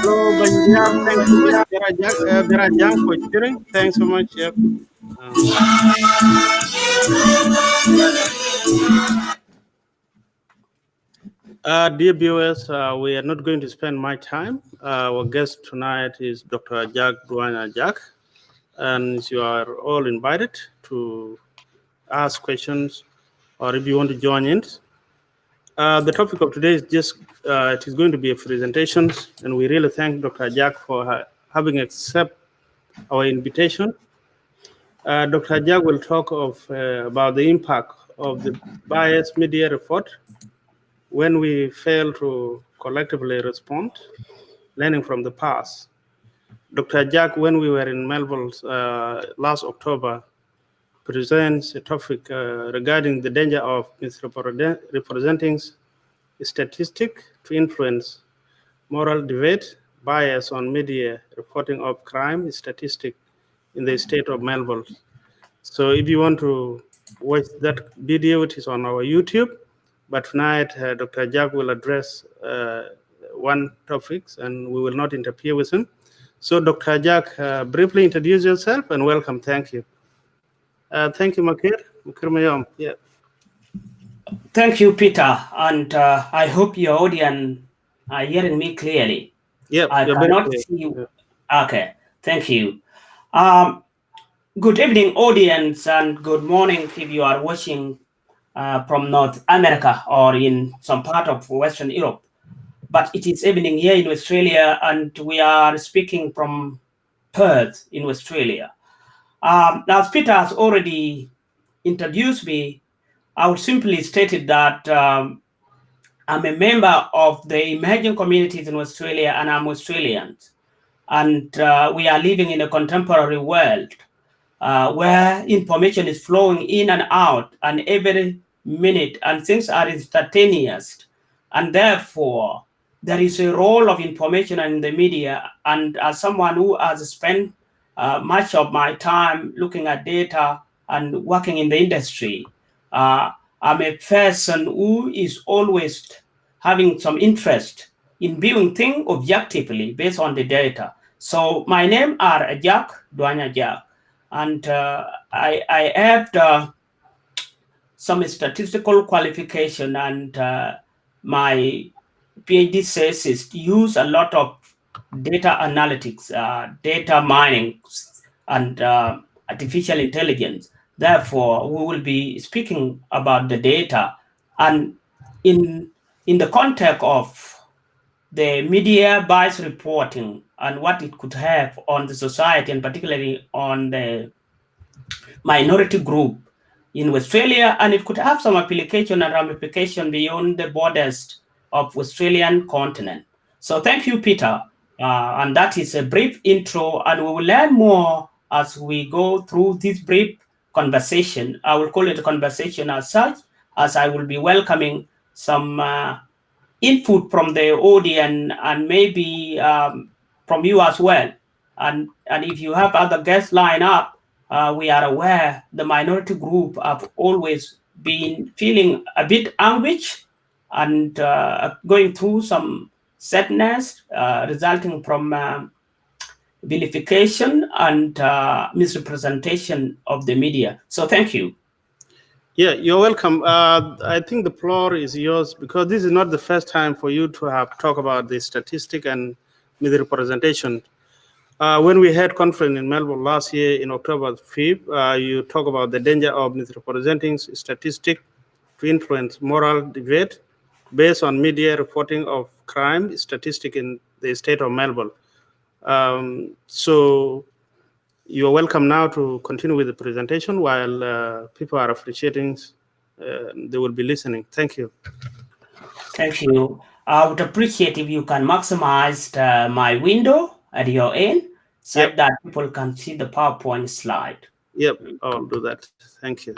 Hello, Banjab. Thanks so much. There are Ajak for sharing. Thanks so much. Yep. Dear viewers, we are not going to spend much time. Our guest tonight is Dr. Ajak Duany Ajak, and you are all invited to ask questions, or if you want to join in. The topic of today is just it is going to be a presentation, and we really thank Dr. Ajak for having accepted our invitation. Dr. Ajak will talk about the impact of the biased media report when we fail to collectively respond, learning from the past. Dr. Ajak, when we were in Melbourne last October, presents a topic regarding the danger of misrepresenting statistics to influence moral debate, bias on media reporting of crime statistics in the state of Melbourne. So if you want to watch that video, it is on our YouTube. But tonight, Dr. Ajak will address one topic, and we will not interfere with him. So, Dr. Ajak, briefly introduce yourself and welcome. Thank you. Thank you, Makir. Makir Mayom. Yeah. Thank you, Peter, and I hope your audience are hearing me clearly. Yeah, I cannot see you. Yeah. Okay, thank you. Good evening, audience, and good morning if you are watching from North America or in some part of Western Europe. But it is evening here in Australia, and we are speaking from Perth in Australia. As Peter has already introduced me, I would simply state that I'm a member of the emerging communities in Australia, and I'm Australian. And we are living in a contemporary world where information is flowing in and out and every minute, and things are instantaneous. And therefore, there is a role of information in the media. And as someone who has spent much of my time looking at data and working in the industry, I'm a person who is always having some interest in viewing things objectively based on the data. So my name are Ajak, Duany Ajak, and I have some statistical qualification, and my PhD thesis use a lot of data analytics, data mining, and artificial intelligence. Therefore, we will be speaking about the data, and in the context of the media bias reporting and what it could have on the society, and particularly on the minority group. in Australia, and it could have some application and ramification beyond the borders of Australian continent. So thank you, Peter. And that is a brief intro, and we will learn more as we go through this brief conversation. I will call it a conversation as such, as I will be welcoming some input from the audience and maybe from you as well. And if you have other guests lined up, we are aware the minority group have always been feeling a bit anguish and going through some sadness resulting from vilification and misrepresentation of the media. So thank you. Yeah, you're welcome. I think the floor is yours because this is not the first time for you to have talked about the statistic and misrepresentation. When we had conference in Melbourne last year in October 5th, you talk about the danger of misrepresenting statistic to influence moral debate based on media reporting of crime statistic in the state of Melbourne. So you're welcome now to continue with the presentation while people are appreciating, they will be listening. Thank you. Thank you. I would appreciate if you can maximize my window at your end such that people can see the PowerPoint slide. Yep, I'll do that. Thank you.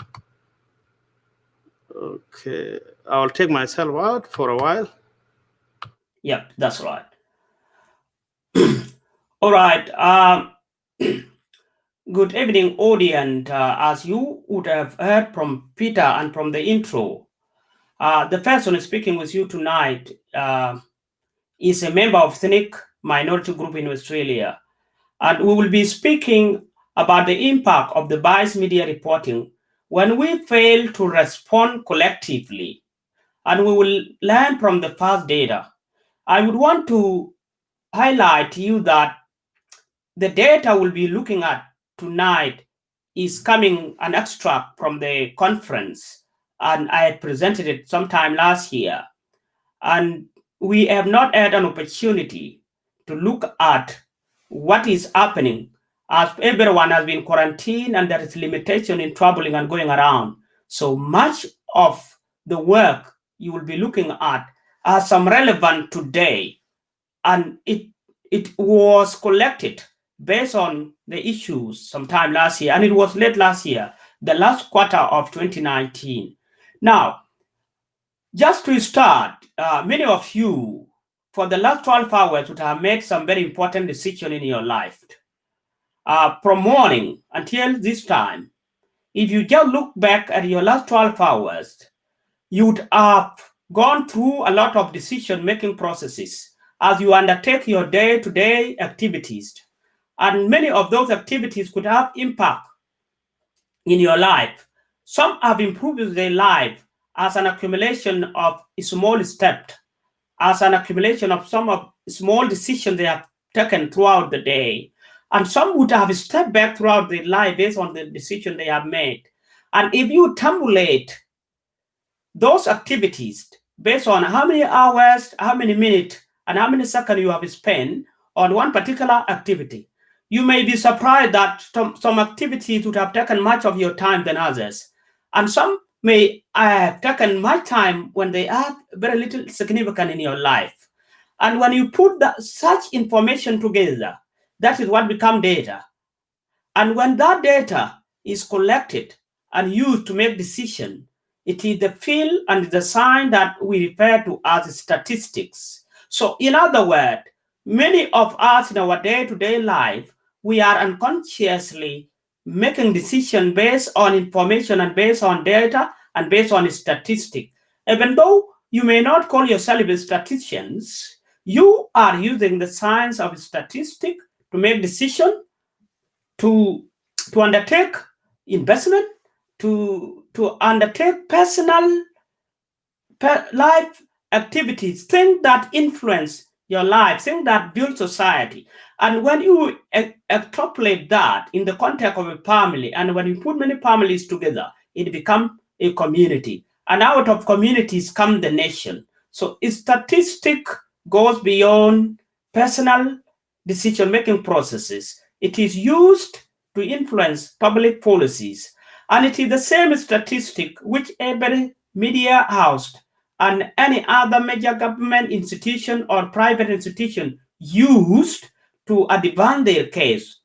Okay, I'll take myself out for a while. Yep, that's right. All right. Good evening, audience. As you would have heard from Peter and from the intro, the person speaking with you tonight is a member of ethnic minority group in Australia. And we will be speaking about the impact of the biased media reporting when we fail to respond collectively. And we will learn from the past data. I would want to highlight to you that the data we'll be looking at tonight is coming an extract from the conference, and I had presented it sometime last year. And we have not had an opportunity to look at what is happening as everyone has been quarantined and there is limitation in traveling and going around. So much of the work you will be looking at are some relevant today, and it was collected based on the issues sometime last year, and it was late last year, the last quarter of 2019. Now, just to start, many of you for the last 12 hours would have made some very important decision in your life. From morning until this time, if you just look back at your last 12 hours, you would have gone through a lot of decision-making processes as you undertake your day-to-day activities. And many of those activities could have impact in your life. Some have improved their life as an accumulation of small steps, as an accumulation of some of small decisions they have taken throughout the day. And some would have stepped back throughout their life based on the decision they have made. And if you tabulate those activities based on how many hours, how many minutes, and how many seconds you have spent on one particular activity, you may be surprised that some activities would have taken much of your time than others. And some may have taken much time when they have very little significance in your life. And when you put such information together, that is what becomes data. And when that data is collected and used to make decisions, it is the field and the sign that we refer to as statistics. So in other words, many of us in our day-to-day life, we are unconsciously making decisions based on information and based on data and based on statistics. Even though you may not call yourself statisticians, you are using the science of statistics to make decisions, to undertake investment, to undertake personal life activities, things that influence your life, things that build society. And when you extrapolate that in the context of a family, and when you put many families together, it becomes a community. And out of communities come the nation. So statistic goes beyond personal decision-making processes. It is used to influence public policies. And it is the same statistic which every media house and any other major government institution or private institution used to advance their case.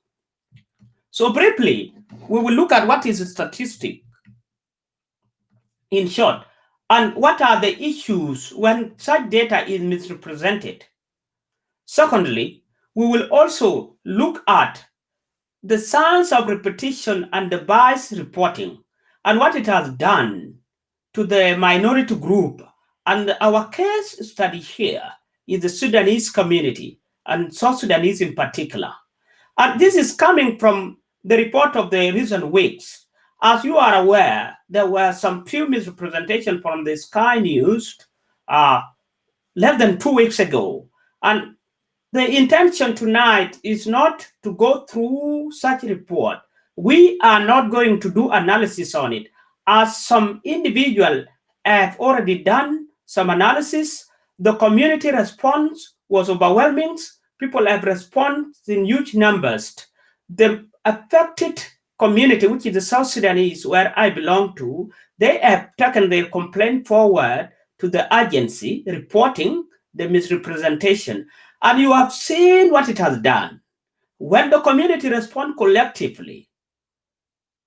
So briefly, we will look at what is a statistic in short, and what are the issues when such data is misrepresented. Secondly, we will also look at the science of repetition and the bias reporting and what it has done to the minority group. And our case study here is the Sudanese community and South Sudanese in particular. And this is coming from the report of the recent weeks. As you are aware, there were some few misrepresentations from the Sky News less than 2 weeks ago. And the intention tonight is not to go through such report. We are not going to do analysis on it, as some individual have already done some analysis. The community response was overwhelming. People have responded in huge numbers. The affected community, which is the South Sudanese, where I belong to, they have taken their complaint forward to the agency reporting the misrepresentation. And you have seen what it has done. When the community respond collectively,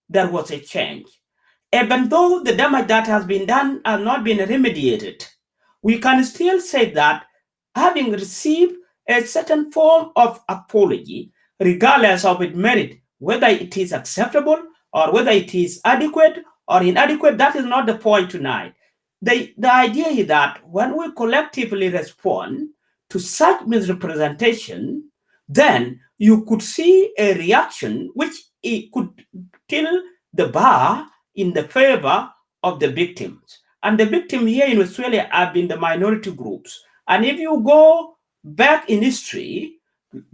there was a change. Even though the damage that has been done has not been remediated, we can still say that having received a certain form of apology, regardless of its merit, whether it is acceptable or whether it is adequate or inadequate, that is not the point tonight. The idea is that when we collectively respond to such misrepresentation, then you could see a reaction which it could tilt the bar in the favor of the victims. And the victims here in Australia have been the minority groups. And if you go back in history,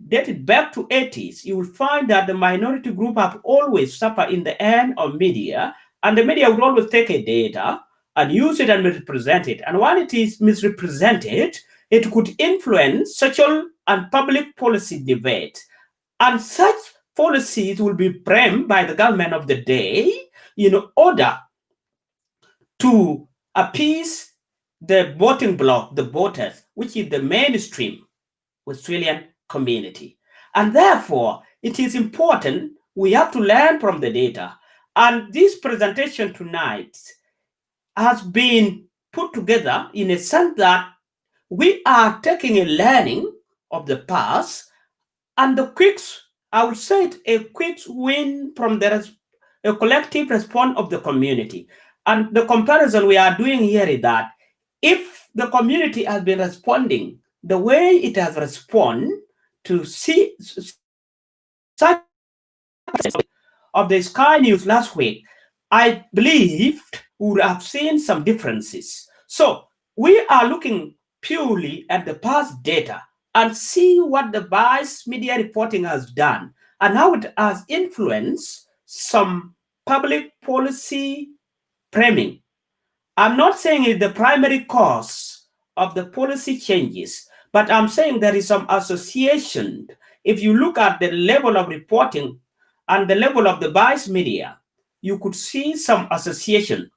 dated back to 80s, you will find that the minority group have always suffered in the hand of media, and the media will always take a data and use it and misrepresent it. And when it is misrepresented, it could influence social and public policy debate. And such policies will be framed by the government of the day in order to appease the voting bloc, the voters, which is the mainstream Australian community. And therefore, it is important we have to learn from the data. And this presentation tonight has been put together in a sense that we are taking a learning of the past and the quick, I would say it, a quick win from a collective response of the community. And the comparison we are doing here is that if the community has been responding the way it has responded to see such of the Sky News last week, I believe we would have seen some differences. So we are looking purely at the past data and see what the bias media reporting has done and how it has influenced some public policy framing. I'm not saying it's the primary cause of the policy changes, but I'm saying there is some association. If you look at the level of reporting and the level of the bias media, you could see some association.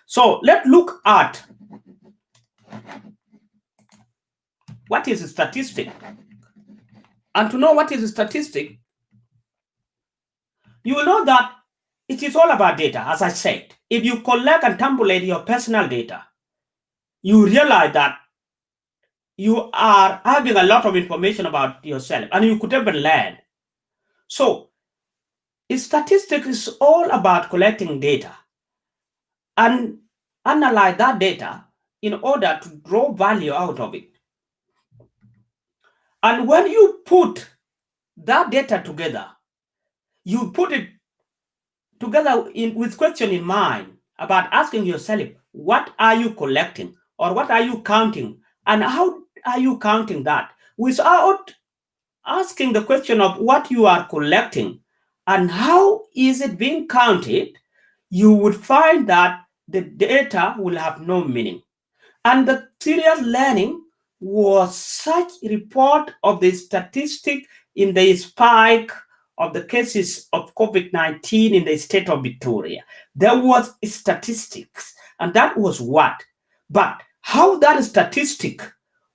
So let's look at what is a statistic. And to know what is a statistic, you will know that it is all about data, as I said. If you collect and tabulate your personal data, you realize that you are having a lot of information about yourself and you could even learn. So, statistics is all about collecting data and analyze that data in order to draw value out of it. And when you put that data together, you put it together with question in mind about asking yourself, what are you collecting or what are you counting and how are you counting that? Without asking the question of what you are collecting and how is it being counted, you would find that the data will have no meaning. And the serious learning was such report of the statistic in the spike of the cases of COVID-19 in the state of Victoria, there was statistics, and that was what. But how that statistic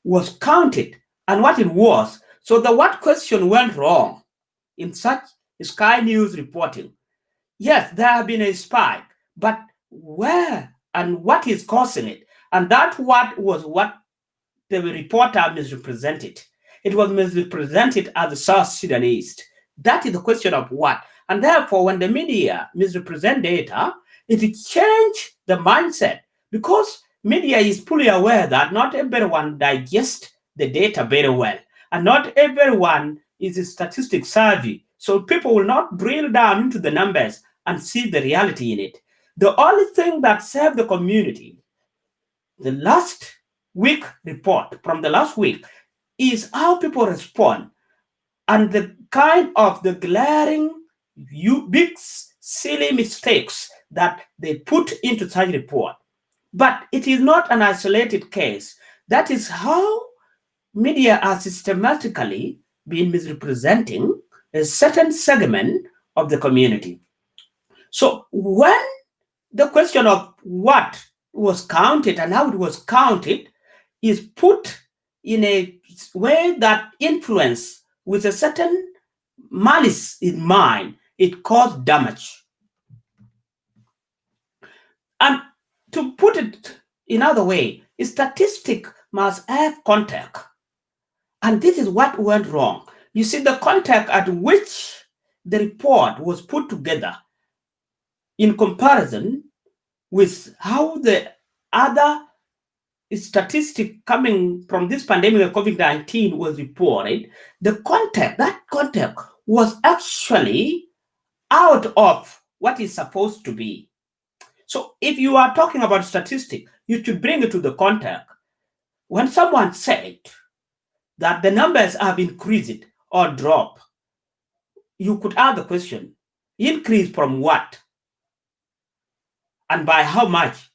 was counted and what it was, so the what question went wrong in such Sky News reporting. Yes, there have been a spike, but where and what is causing it? And that what was what the reporter misrepresented. It was misrepresented as the South Sudanese. That is the question of what. And therefore, when the media misrepresent data, it changed the mindset, because media is fully aware that not everyone digests the data very well, and not everyone is statistic savvy. So people will not drill down into the numbers and see the reality in it. The only thing that saved the community, the last week report from the last week, is how people respond and the kind of the glaring, big, silly mistakes that they put into such report. But it is not an isolated case. That is how media are systematically been misrepresenting a certain segment of the community. So when the question of what was counted and how it was counted is put in a way that influence with a certain malice in mind, it caused damage. And to put it in other way, a statistic must have context. And this is what went wrong. You see, the context at which the report was put together in comparison with how the other statistic coming from this pandemic of COVID-19 was reported, that context was actually out of what is supposed to be. So if you are talking about statistics, you should bring it to the context. When someone said that the numbers have increased or dropped, you could ask the question, increase from what? And by how much?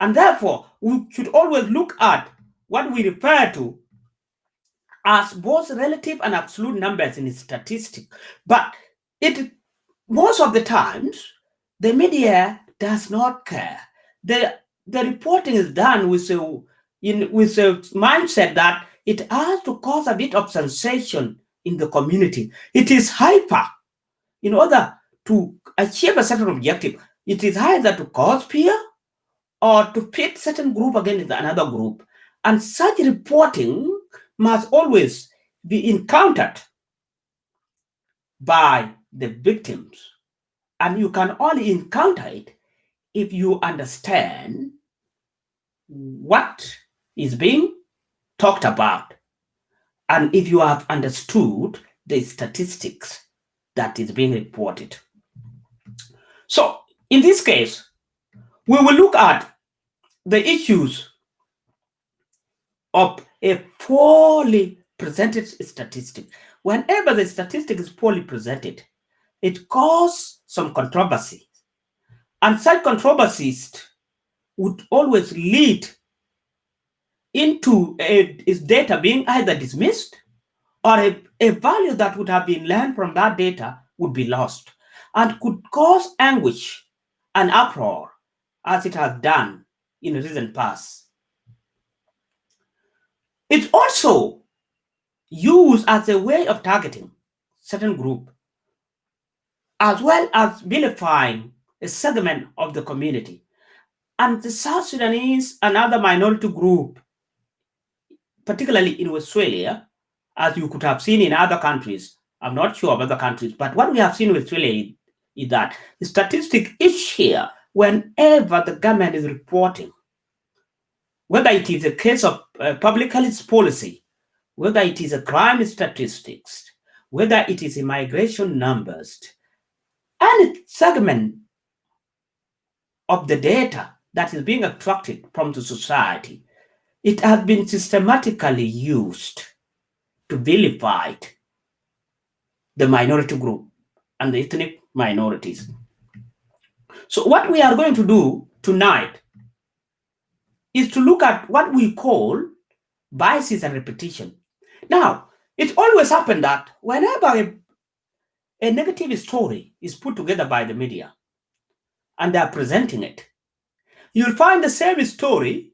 And therefore, we should always look at what we refer to as both relative and absolute numbers in statistics. But most of the times, the media does not care. The reporting is done with a mindset that it has to cause a bit of sensation in the community. It is hyper. In order to achieve a certain objective, it is either to cause fear or to pit certain group against another group. And such reporting must always be encountered by the victims. And you can only encounter it if you understand what is being talked about, and if you have understood the statistics that is being reported. So in this case, we will look at the issues of a poorly presented statistic. Whenever the statistic is poorly presented, it causes some controversy. And such controversies would always lead into its data being either dismissed or a value that would have been learned from that data would be lost and could cause anguish and uproar as it has done in the recent past. It's also used as a way of targeting certain group, as well as vilifying a segment of the community. And the South Sudanese and other minority group, particularly in Australia, as you could have seen in other countries, I'm not sure of other countries, but what we have seen in Australia is that the statistic is here whenever the government is reporting, whether it is a case of public health policy, whether it is a crime statistics, whether it is immigration numbers, any segment of the data that is being extracted from the society, it has been systematically used to vilify the minority group and the ethnic minorities. So what we are going to do tonight is to look at what we call biases and repetition. Now, it always happens that whenever a negative story is put together by the media and they are presenting it, you'll find the same story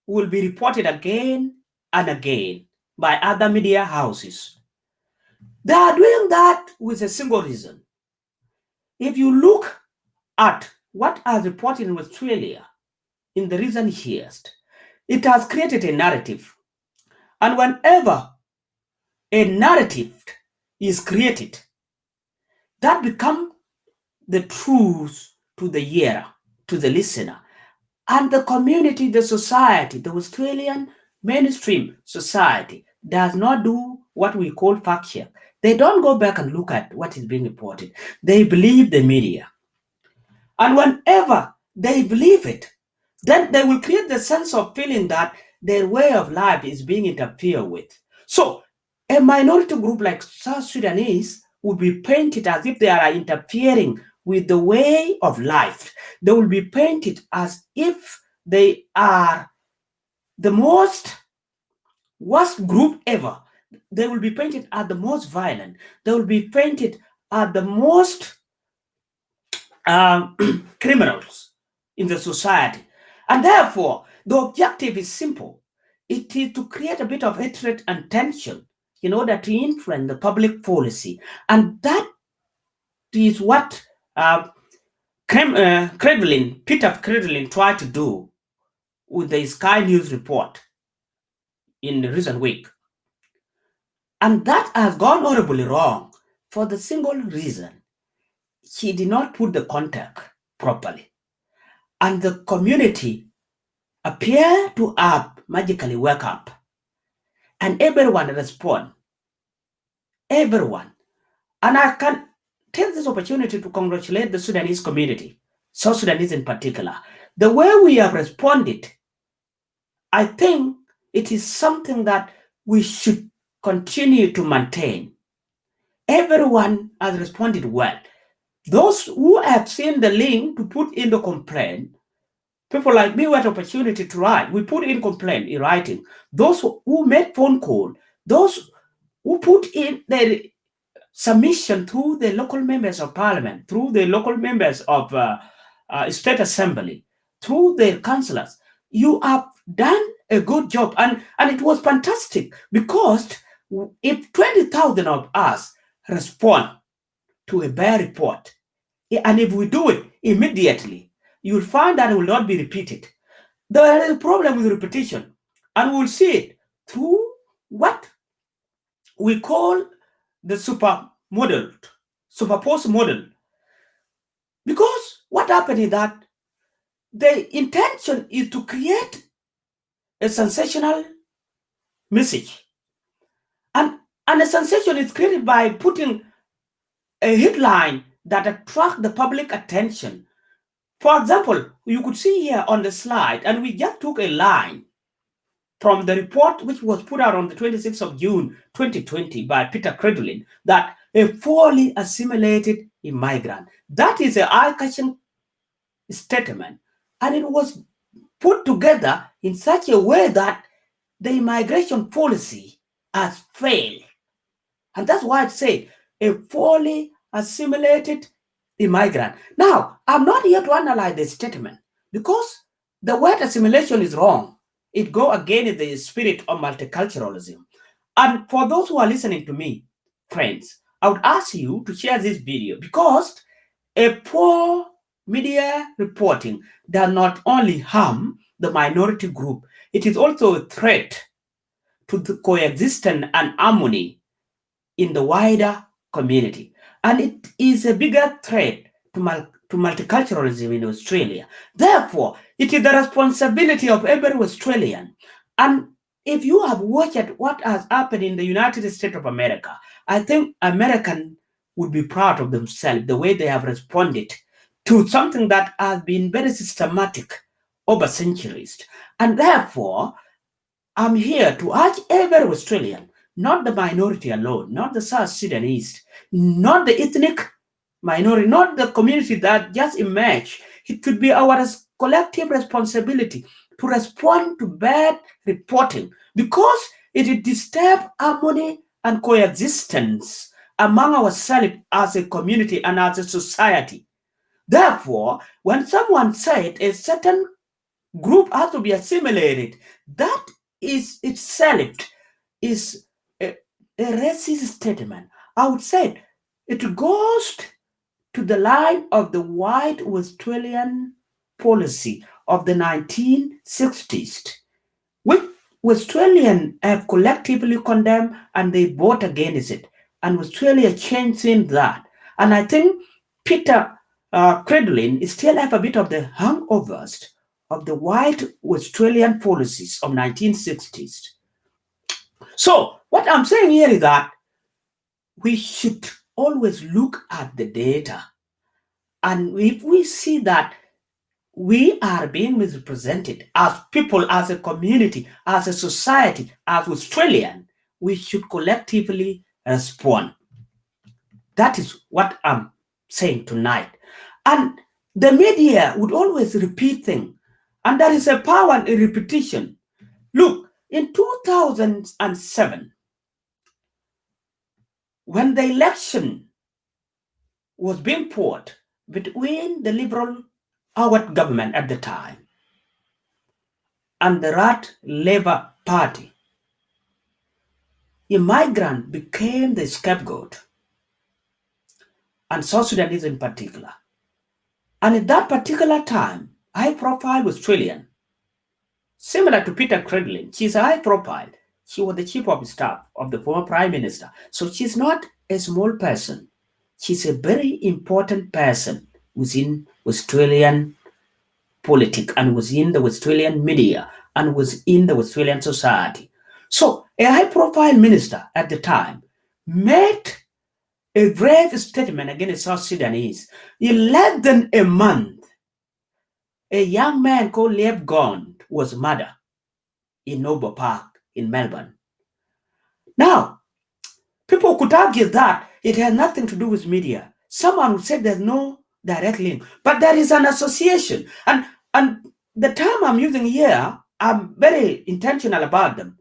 will be reported again and again by other media houses. They are doing that with a single reason. If you look at what are reported in Australia in the recent years, it has created a narrative. And whenever a narrative is created, that becomes the truth to the hearer, to the listener. And the community, the society, the Australian mainstream society does not do what we call fact check. They don't go back and look at what is being reported. They believe the media. And whenever they believe it, then they will create the sense of feeling that their way of life is being interfered with. So a minority group like South Sudanese would be painted as if they are interfering with the way of life. They will be painted as if they are the most worst group ever. They will be painted as the most violent. They will be painted as the most criminals in the society. And therefore, the objective is simple. It is to create a bit of hatred and tension in order to influence the public policy. And that is what Peter Credlin tried to do with the Sky News report in the recent week. And that has gone horribly wrong for the single reason he did not put the contact properly. And the community appear to have magically wake up. And everyone respond. Everyone. And I can take this opportunity to congratulate the Sudanese community, South Sudanese in particular. The way we have responded, I think it is something that we should continue to maintain. Everyone has responded well. Those who have seen the link to put in the complaint, people like me who had opportunity to write, we put in complaint in writing. Those who made phone call, those who put in their submission through the local members of parliament, through the local members of state assembly, through their councillors, you have done a good job. And it was fantastic because if 20,000 of us respond to a bad report, and if we do it immediately, you'll find that it will not be repeated. There is a problem with repetition, and we'll see it through what we call the superposed model. Because what happened is that the intention is to create a sensational message. And a sensation is created by putting a headline that attracts the public attention. For example, you could see here on the slide, and we just took a line from the report which was put out on the 26th of June 2020 by Peter Credlin, that a fully assimilated immigrant. That is an eye-catching statement. And it was put together in such a way that the immigration policy has failed. And that's why I say a fully assimilated immigrant. Now, I'm not here to analyze the statement because the word assimilation is wrong. It goes against the spirit of multiculturalism. And for those who are listening to me, friends, I would ask you to share this video because a poor media reporting does not only harm the minority group, it is also a threat to the coexistence and harmony in the wider community. And it is a bigger threat to multiculturalism in Australia. Therefore, it is the responsibility of every Australian. And if you have watched what has happened in the United States of America, I think Americans would be proud of themselves, the way they have responded to something that has been very systematic over centuries. And therefore, I'm here to urge every Australian, not the minority alone, not the South Sudanese, not the ethnic minority, not the community that just emerged. It could be our collective responsibility to respond to bad reporting because it disturbs harmony and coexistence among ourselves as a community and as a society. Therefore, when someone said a certain group has to be assimilated, that is itself is a racist statement. I would say it goes to the line of the white Australian policy of the 1960s, which Australians have collectively condemned and they vote against it. And Australia changed in that. And I think Peter Credlin still have a bit of the hangovers of the white Australian policies of 1960s. So what I'm saying here is that we should always look at the data. And if we see that we are being misrepresented as people, as a community, as a society, as Australian, we should collectively respond. That is what I'm saying tonight. And the media would always repeat things. And there is a power in repetition. Look, in 2007, when the election was being fought between the Liberal Howard government at the time and the Rat Labour Party, immigrant became the scapegoat, and South Sudanese in particular. And at that particular time, high-profile Australian, similar to Peter Credlin, she's a high-profile. She was the chief of staff of the former prime minister. So she's not a small person. She's a very important person within Australian politics and within the Australian media and within the Australian society. So a high-profile minister at the time made a brave statement against South Sudanese. In less than a month, a young man called Lev Gond was murdered in Noble Park in Melbourne. Now, people could argue that it has nothing to do with media. Someone would say there's no direct link, but there is an association. And the term I'm using here, I'm very intentional about them.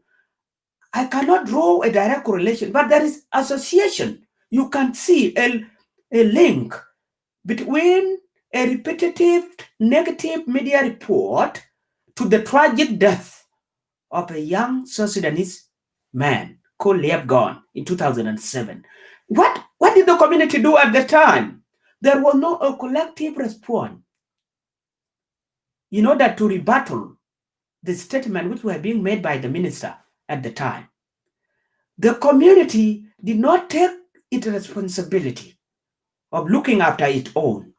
I cannot draw a direct correlation, but there is association. You can see a link between a repetitive negative media report to the tragic death of a young South Sudanese man called Lev Gon in 2007. What did the community do at the time? There was no a collective response in order to rebuttal the statement which were being made by the minister at the time. The community did not take its responsibility of looking after its own.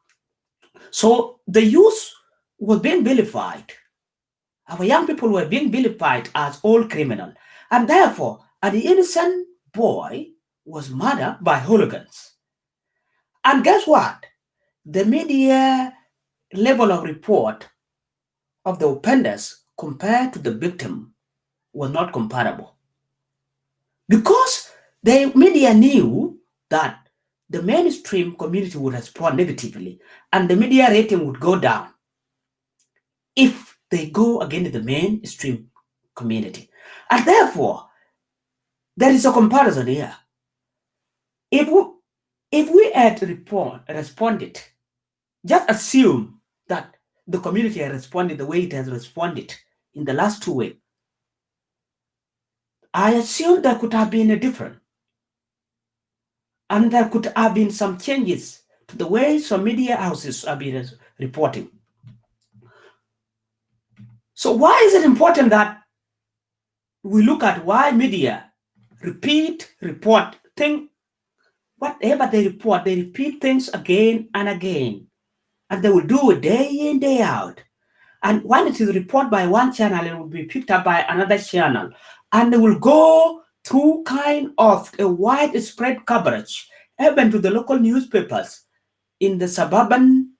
So the youth was being vilified. Our young people were being vilified as all criminals. And therefore, an innocent boy was murdered by hooligans. And guess what? The media level of report of the offenders compared to the victim was not comparable. Because the media knew that the mainstream community would respond negatively and the media rating would go down if they go against the mainstream community. And therefore, there is a comparison here. If we had responded, just assume that the community has responded the way it has responded in the last 2 weeks, I assume there could have been a difference. And there could have been some changes to the way some media houses have been reporting. So why is it important that we look at why media report things, whatever they report, they repeat things again and again. And they will do it day in, day out. And when it is reported by one channel, it will be picked up by another channel. And they will go through kind of a widespread coverage, even to the local newspapers in the suburban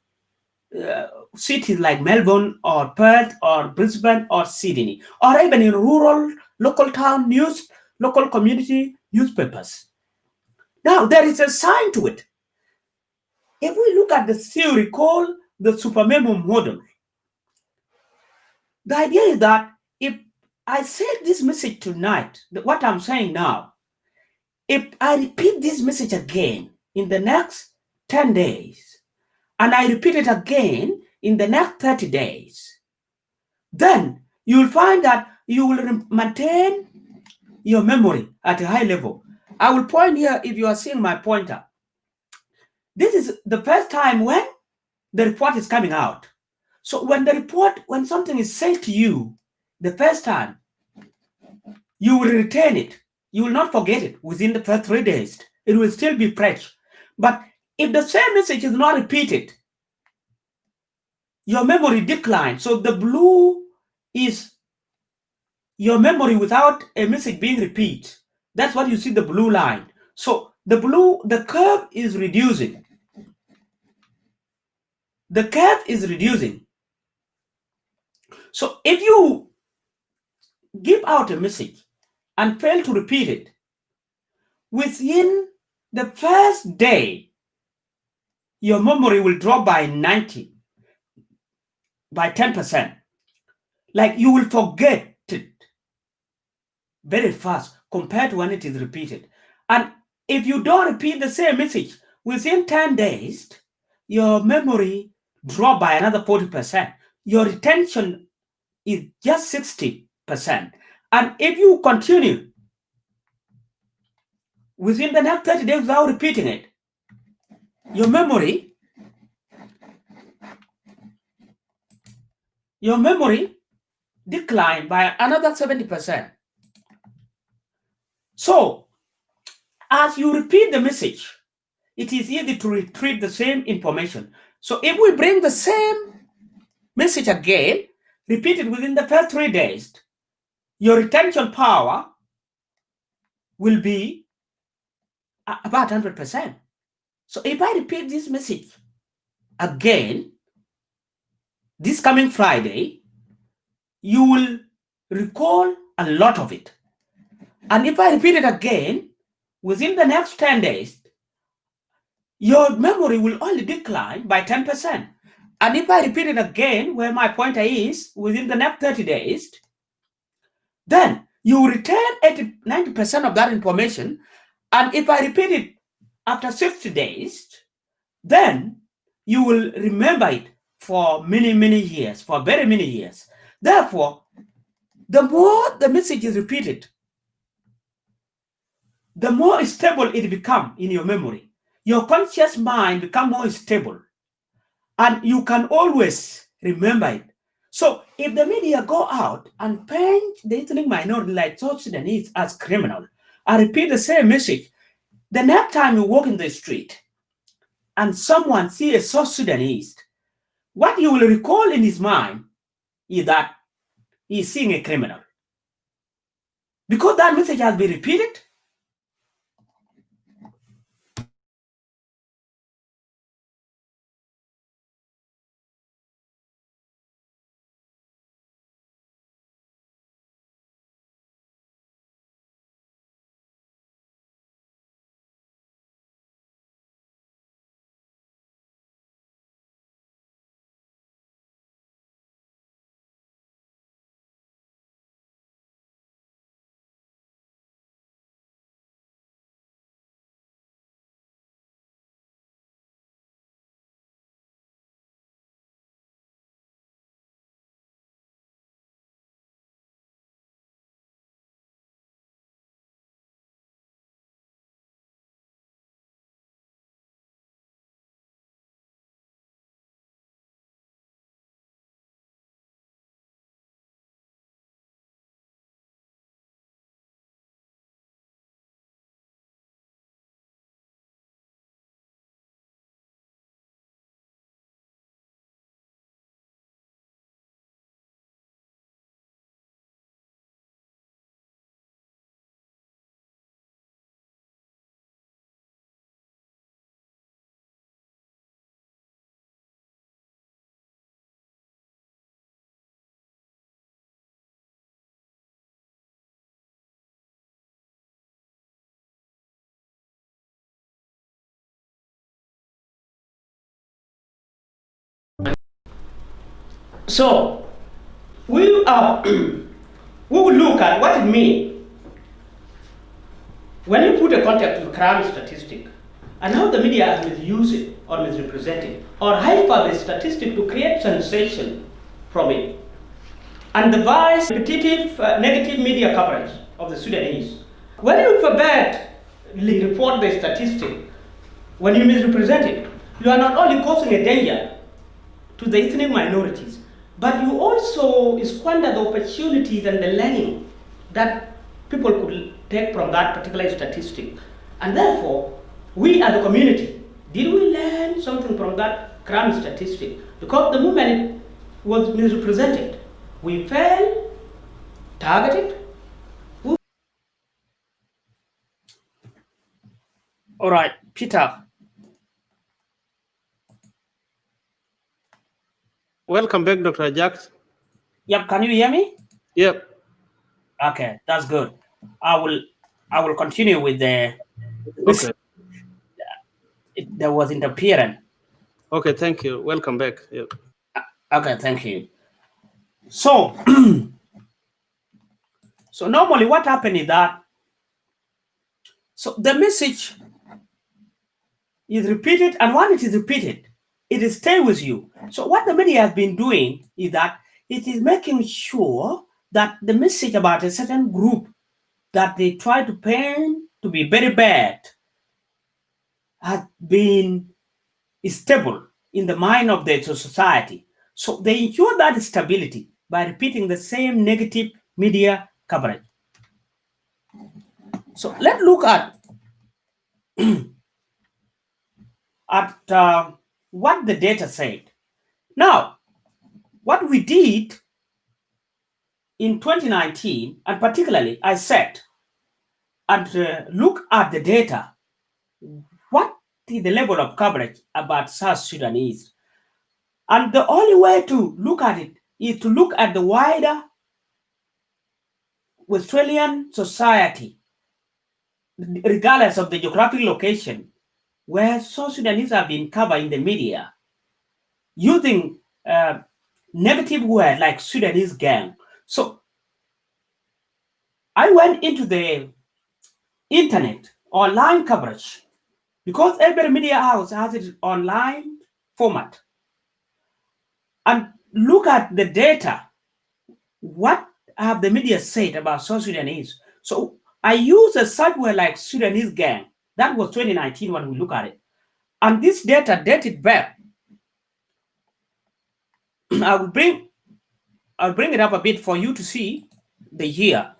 cities like Melbourne or Perth or Brisbane or Sydney, or even in rural local town news, local community newspapers. Now, there is a sign to it. If we look at the theory called the Supermemo Model, the idea is that if I say this message tonight, what I'm saying now, if I repeat this message again in the next 10 days, and I repeat it again in the next 30 days, then you'll find that you will maintain your memory at a high level. I will point here if you are seeing my pointer. This is the first time when the report is coming out. So when something is said to you the first time, you will retain it. You will not forget it within the first 3 days. It will still be fresh. But if the same message is not repeated, your memory declines. So the blue is your memory without a message being repeated. That's what you see, the blue line. So the curve is reducing. The curve is reducing. So if you give out a message and fail to repeat it, within the first day, your memory will drop by 10%. Like you will forget it very fast compared to when it is repeated. And if you don't repeat the same message within 10 days, your memory drop by another 40%. Your retention is just 60%. And if you continue within the next 30 days without repeating it, your memory decline by another 70%. So as you repeat the message, it is easy to retrieve the same information. So if we bring the same message again, repeat it within the first 3 days, your retention power will be about 100%. So if I repeat this message again, this coming Friday, you will recall a lot of it. And if I repeat it again, within the next 10 days, your memory will only decline by 10%. And if I repeat it again, where my pointer is, within the next 30 days, then you retain 90% of that information. And if I repeat it after 60 days, then you will remember it for many, many years, for very many years. Therefore, the more the message is repeated, the more stable it becomes in your memory. Your conscious mind becomes more stable, and you can always remember it. So if the media go out and paint the ethnic minority like South Sudanese as criminal, and repeat the same message, the next time you walk in the street and someone sees a South Sudanese, what you will recall in his mind is that he's seeing a criminal. Because that message has been repeated. So we will look at what it means when you put a context to crime statistic, and now the media has misused it or misrepresented or hyper the statistic to create sensation from it, and devise repetitive negative media coverage of the Sudanese. When you perversely report the statistic, when you misrepresent it, you are not only causing a danger to the ethnic minorities, but you also squander the opportunities and the learning that people could take from that particular statistic. And therefore, we as a community, did we learn something from that crime statistic? Because the moment it was misrepresented, we felt targeted. All right, Peter. Welcome back, Dr. Ajak. Yep, can you hear me? Yep. Okay, that's good. I will continue with the. Okay. There was interference. Okay, thank you. Welcome back. Yep. Okay, thank you. So, so normally what happened is that, so the message is repeated, and when it is repeated, it stays with you. So what the media has been doing is that it is making sure that the message about a certain group that they try to paint to be very bad has been stable in the mind of the society. So they ensure that stability by repeating the same negative media coverage. So let's look at what the data said. Now, what we did in 2019, and particularly I said, and look at the data, what is the level of coverage about South Sudanese? And the only way to look at it is to look at the wider Australian society, regardless of the geographic location, where South Sudanese have been covered in the media using negative words like Sudanese gang. So I went into the internet online coverage because every media house has its online format, and look at the data. What have the media said about South Sudanese? So I use a search word like Sudanese gang. That was 2019 when we look at it. And this data dated back. I'll bring it up a bit for you to see the year.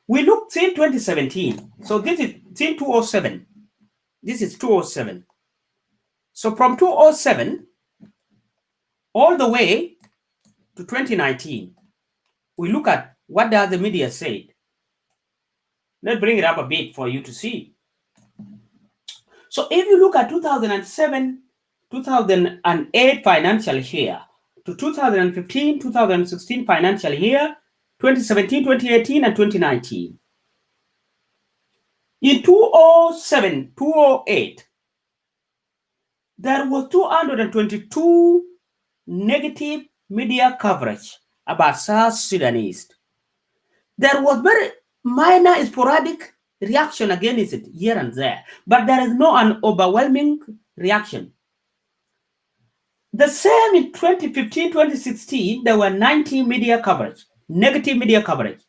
We looked till 2017. So this is till 207. This is 207. So from 207 all the way to 2019, we look at what does the media say. Let's bring it up a bit for you to see. So if you look at 2007, 2008 financial year to 2015, 2016 financial year, 2017, 2018, and 2019. In 2007, 2008, there was 222 negative media coverage about South Sudanese. There was very minor sporadic reaction against it here and there, but there is no an overwhelming reaction. The same in 2015, 2016, there were 90 media coverage, negative media coverage.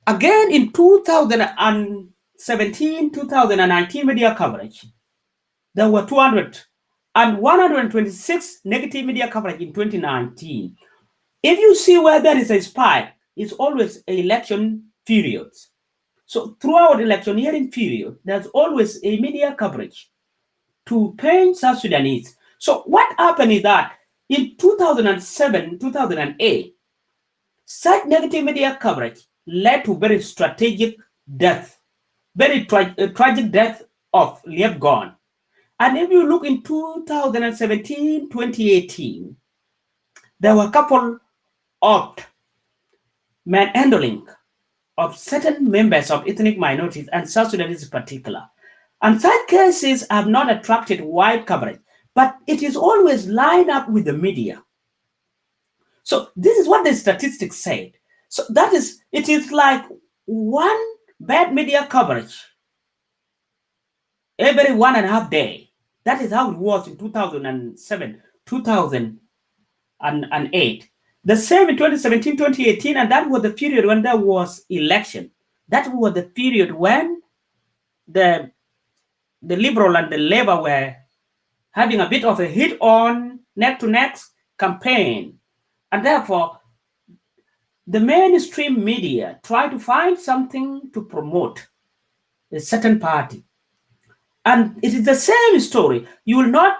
Again in 2017, 2019 media coverage, there were 200 and 126 negative media coverage in 2019. If you see where there is a spike, it's always election periods. So throughout electioneering period, there's always a media coverage to paint South Sudanese. So what happened is that in 2007, 2008, such negative media coverage led to very strategic death, very tragic death of Lieb Gon. And if you look in 2017, 2018, there were a couple of manhandling of certain members of ethnic minorities and South Sudanese in particular. And such cases have not attracted wide coverage, but it is always lined up with the media. So this is what the statistics said. So that is, it is like one bad media coverage every 1.5 days. That is how it was in 2007, 2008. The same in 2017, 2018, and that was the period when there was election. That was the period when the Liberal and the Labour were having a bit of a hit-on, neck-to-neck campaign. And therefore, the mainstream media try to find something to promote a certain party. And it is the same story. You will not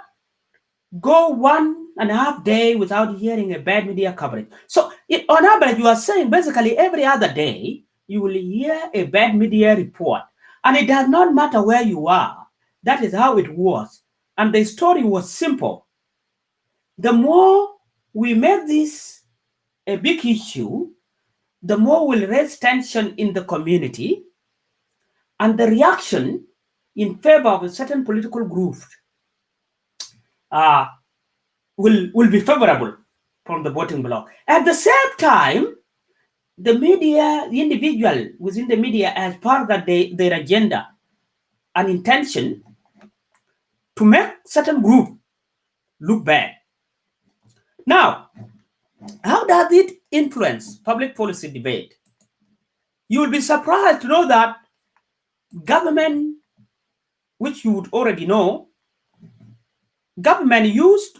go 1.5 days without hearing a bad media coverage. So on average, you are saying basically every other day, you will hear a bad media report. And it does not matter where you are. That is how it was. And the story was simple. The more we make this a big issue, the more will raise tension in the community, and the reaction in favor of a certain political group will be favorable from the voting bloc. At the same time, the media, the individual within the media, as part of their agenda and intention to make certain group look bad. Now, how does it influence public policy debate? You will be surprised to know that government, which you would already know, government used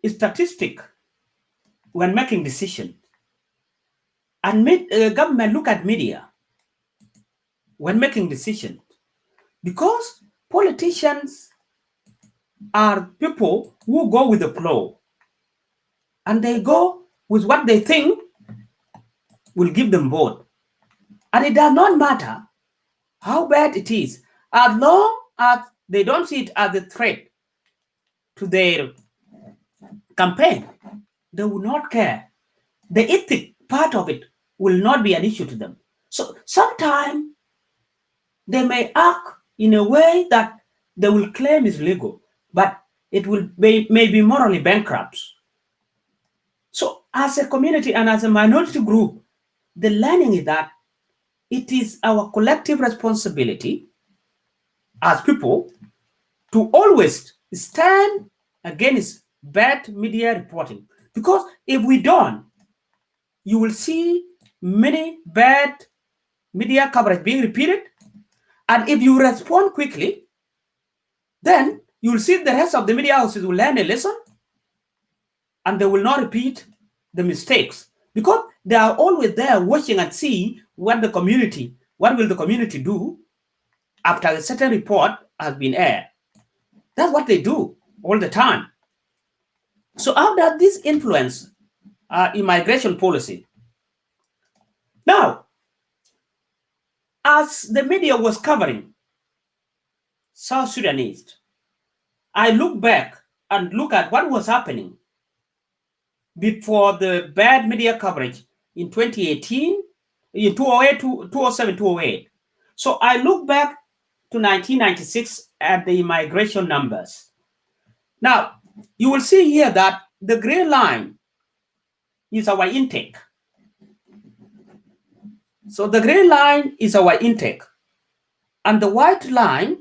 a statistic when making decisions. And government look at media when making decisions. Because politicians are people who go with the flow. And they go with what they think will give them vote. And it does not matter how bad it is, as long as they don't see it as a threat to their campaign, they will not care. The ethic part of it will not be an issue to them. So sometimes they may act in a way that they will claim is legal, but it will may be morally bankrupt. So as a community and as a minority group, the learning is that it is our collective responsibility as people to always stand against bad media reporting. Because if we don't, you will see many bad media coverage being repeated. And if you respond quickly, then you will see the rest of the media houses will learn a lesson and they will not repeat the mistakes, because they are always there watching and see what will the community do after a certain report has been aired. That's what they do all the time. So how does this influence immigration policy? Now, as the media was covering South Sudanese, I look back and look at what was happening before the bad media coverage in 2018, in 2008, 2007, 2008. So I look back to 1996 at the immigration numbers. Now, you will see here that the gray line is our intake. So the gray line is our intake, and the white line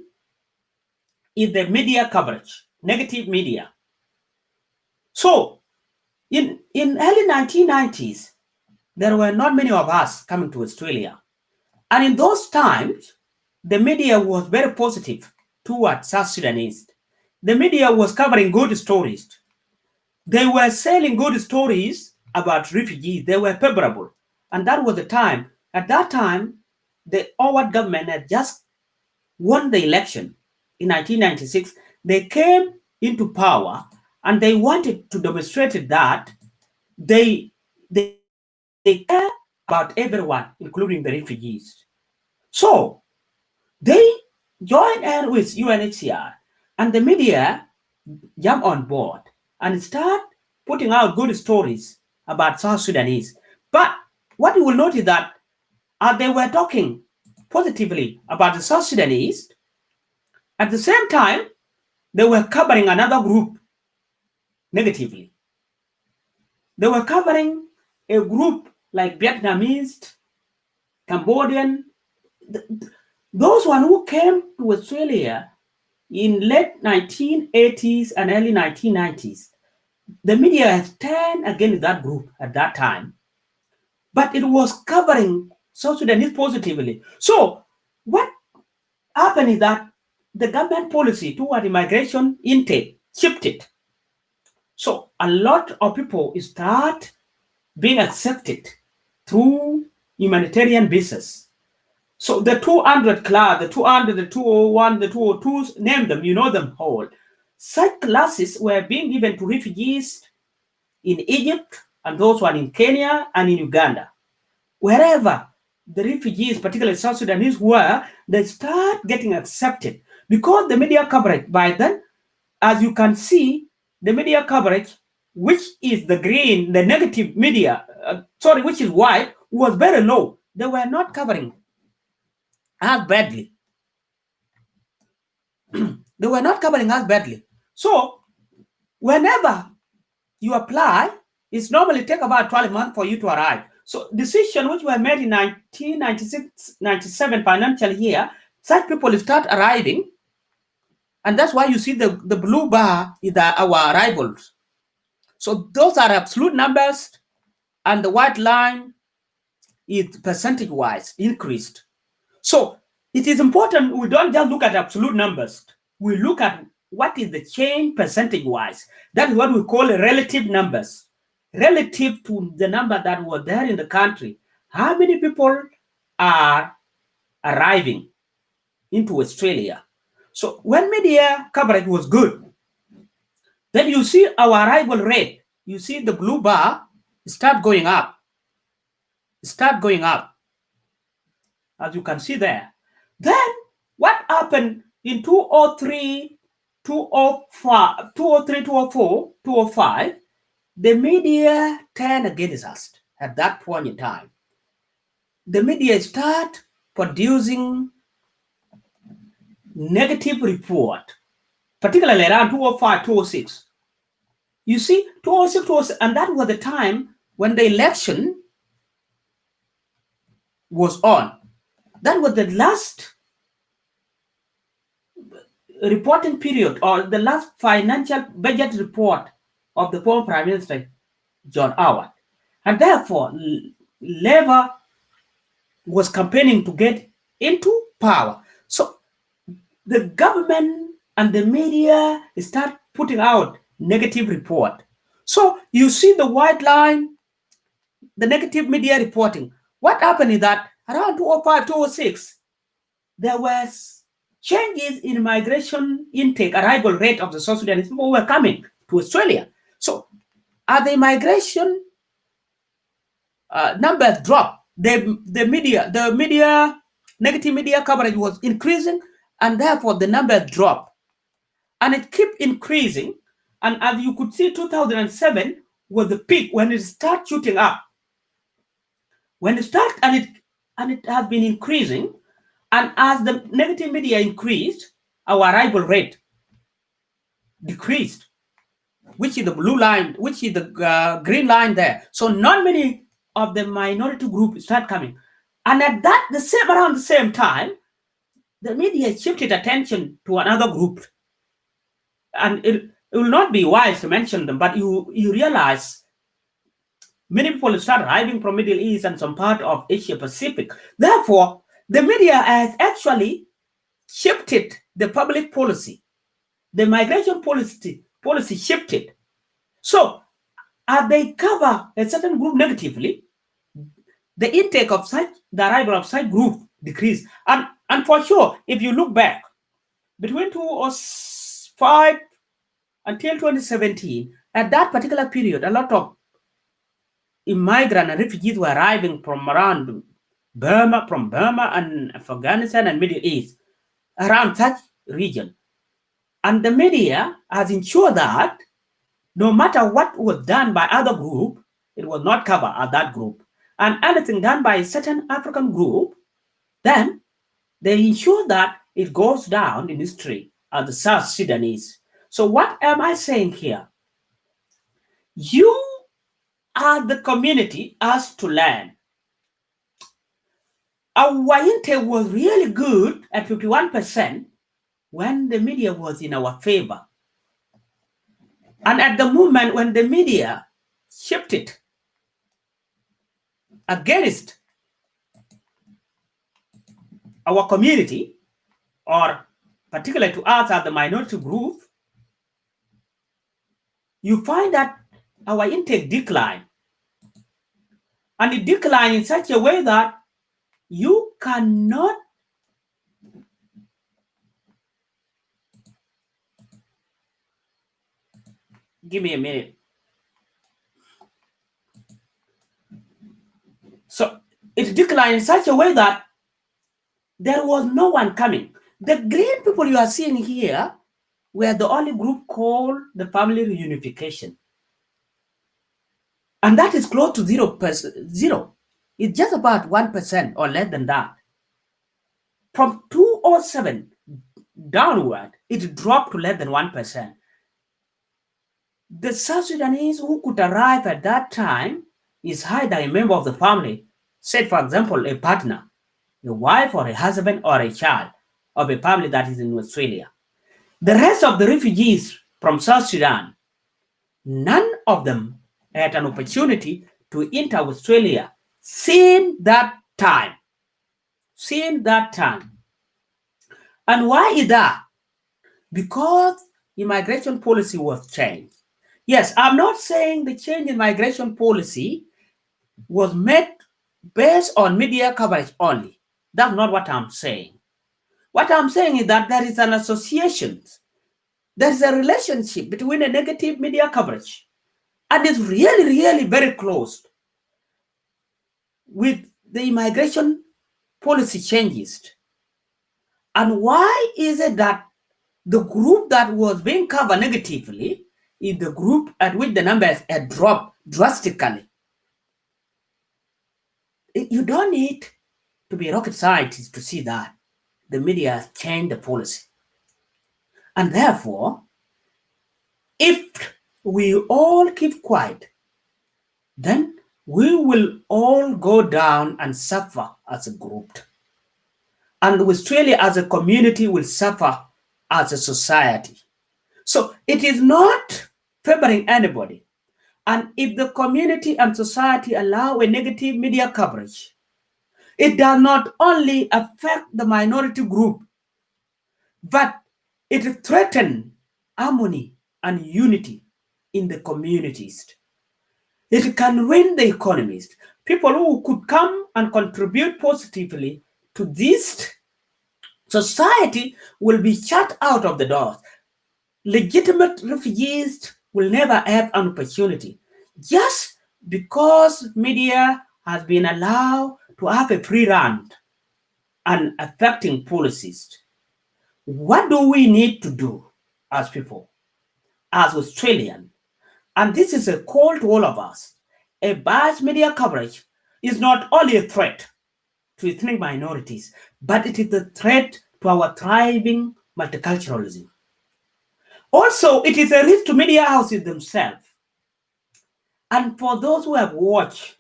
is the media coverage, negative media. So in early 1990s, there were not many of us coming to Australia. And in those times, the media was very positive towards South Sudanese. The media was covering good stories. They were selling good stories about refugees. They were favorable. And that was the time. At that time, the Howard government had just won the election in 1996. They came into power and they wanted to demonstrate that they care about everyone, including the refugees. So they joined hands with UNHCR, and the media jumped on board and start putting out good stories about South Sudanese. But what you will notice that as they were talking positively about the South Sudanese, at the same time, they were covering another group negatively. They were covering a group like Vietnamese, Cambodian, those one who came to Australia in late 1980s and early 1990s. The media has turned against that group at that time, but it was covering South Sudanese positively. So what happened is that the government policy toward immigration intake shifted. So a lot of people start being accepted through humanitarian visas. So the 200 class, the 200, the 201, the 202s, name them, you know them all. Such classes were being given to refugees in Egypt and those one in Kenya and in Uganda. Wherever the refugees, particularly South Sudanese, were, they start getting accepted because the media coverage by then, as you can see, the media coverage, which is the green, the negative media, which is white, was very low. They were not covering as badly. They were not covering as badly. So whenever you apply, it's normally take about 12 months for you to arrive. So decision which were made in 1996-97 financial year, such people start arriving. And that's why you see the blue bar is our arrivals. So those are absolute numbers, and the white line is percentage-wise increased. So it is important we don't just look at absolute numbers. We look at what is the change percentage-wise. That is what we call relative numbers. Relative to the number that were there in the country. How many people are arriving into Australia? So when media coverage was good, then you see our arrival rate. You see the blue bar start going up. Start going up, as you can see there. Then what happened in 203, 205, 203, 204, 205? The media turned against us at that point in time. The media start producing negative report, particularly around 205, 206. You see, 206, 206, and that was the time when the election was on. That was the last reporting period or the last financial budget report of the former Prime Minister, John Howard. And therefore, Labour was campaigning to get into power. So the government and the media start putting out negative report. So you see the white line, the negative media reporting. What happened is that around 205, 206, there was changes in migration intake, arrival rate of the South Sudanese people who were coming to Australia. So as the migration numbers dropped, the negative media coverage was increasing, and therefore the numbers dropped. And it kept increasing. And as you could see, 2007 was the peak when it started shooting up. When it started, and it has been increasing. And as the negative media increased, our arrival rate decreased, which is the blue line, which is the green line there. So not many of the minority group start coming. And at that, around the same time, the media shifted attention to another group. And it will not be wise to mention them, but you realize many people start arriving from Middle East and some part of Asia Pacific. Therefore, the media has actually shifted the public policy. The migration policy shifted. So as they cover a certain group negatively, the intake of the arrival of such group decreased. And for sure, if you look back, between 2005 until 2017, at that particular period, a lot of immigrants and refugees were arriving from around Burma and Afghanistan and Middle East, around that region. And the media has ensured that no matter what was done by other group, it was not covered at that group. And anything done by a certain African group, then They ensure that it goes down in history as the South Sudanese. So what am I saying here? You are the community asked to learn. Our intake was really good at 51% when the media was in our favor. And at the moment when the media shifted against our community, or particularly to us as the minority group, you find that our intake declined. And it declined in such a way that you cannot give me a minute. So it declined in such a way that there was no one coming. The green people you are seeing here were the only group called the family reunification. And that is close to 0%. Zero. It's just about 1% or less than that. From 207 downward, it dropped to less than 1%. The South Sudanese who could arrive at that time is either a member of the family, say, for example, a partner, a wife or a husband or a child of a family that is in Australia. The rest of the refugees from South Sudan, none of them had an opportunity to enter Australia since that time. Since that time. And why is that? Because immigration policy was changed. Yes, I'm not saying the change in migration policy was made based on media coverage only. That's not what I'm saying. What I'm saying is that there is an association, there is a relationship between a negative media coverage and it's really, really very close with the immigration policy changes. And why is it that the group that was being covered negatively is the group at which the numbers had dropped drastically? You don't need to be a rocket scientist to see that the media has changed the policy. And therefore, if we all keep quiet, then we will all go down and suffer as a group. And Australia as a community will suffer as a society. So it is not favoring anybody. And if the community and society allow a negative media coverage, it does not only affect the minority group, but it threatens harmony and unity in the communities. It can ruin the economies. People who could come and contribute positively to this society will be shut out of the doors. Legitimate refugees will never have an opportunity just because media has been allowed to have a free run and affecting policies. What do we need to do as people, as Australians? And this is a call to all of us. A biased media coverage is not only a threat to ethnic minorities, but it is a threat to our thriving multiculturalism. Also, it is a risk to media houses themselves. And for those who have watched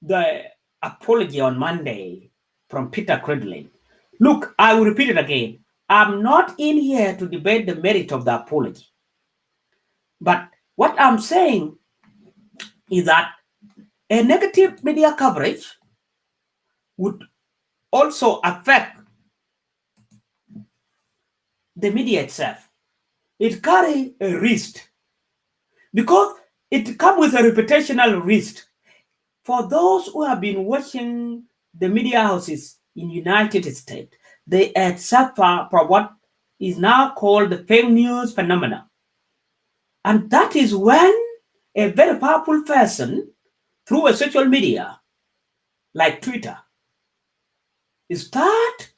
the apology on Monday from Peter Credlin, look, I will repeat it again. I'm not in here to debate the merit of the apology. But what I'm saying is that a negative media coverage would also affect the media itself. It carries a risk because it comes with a reputational risk. For those who have been watching the media houses in United States, they had suffered from what is now called the fake news phenomena. And that is when a very powerful person through a social media like Twitter start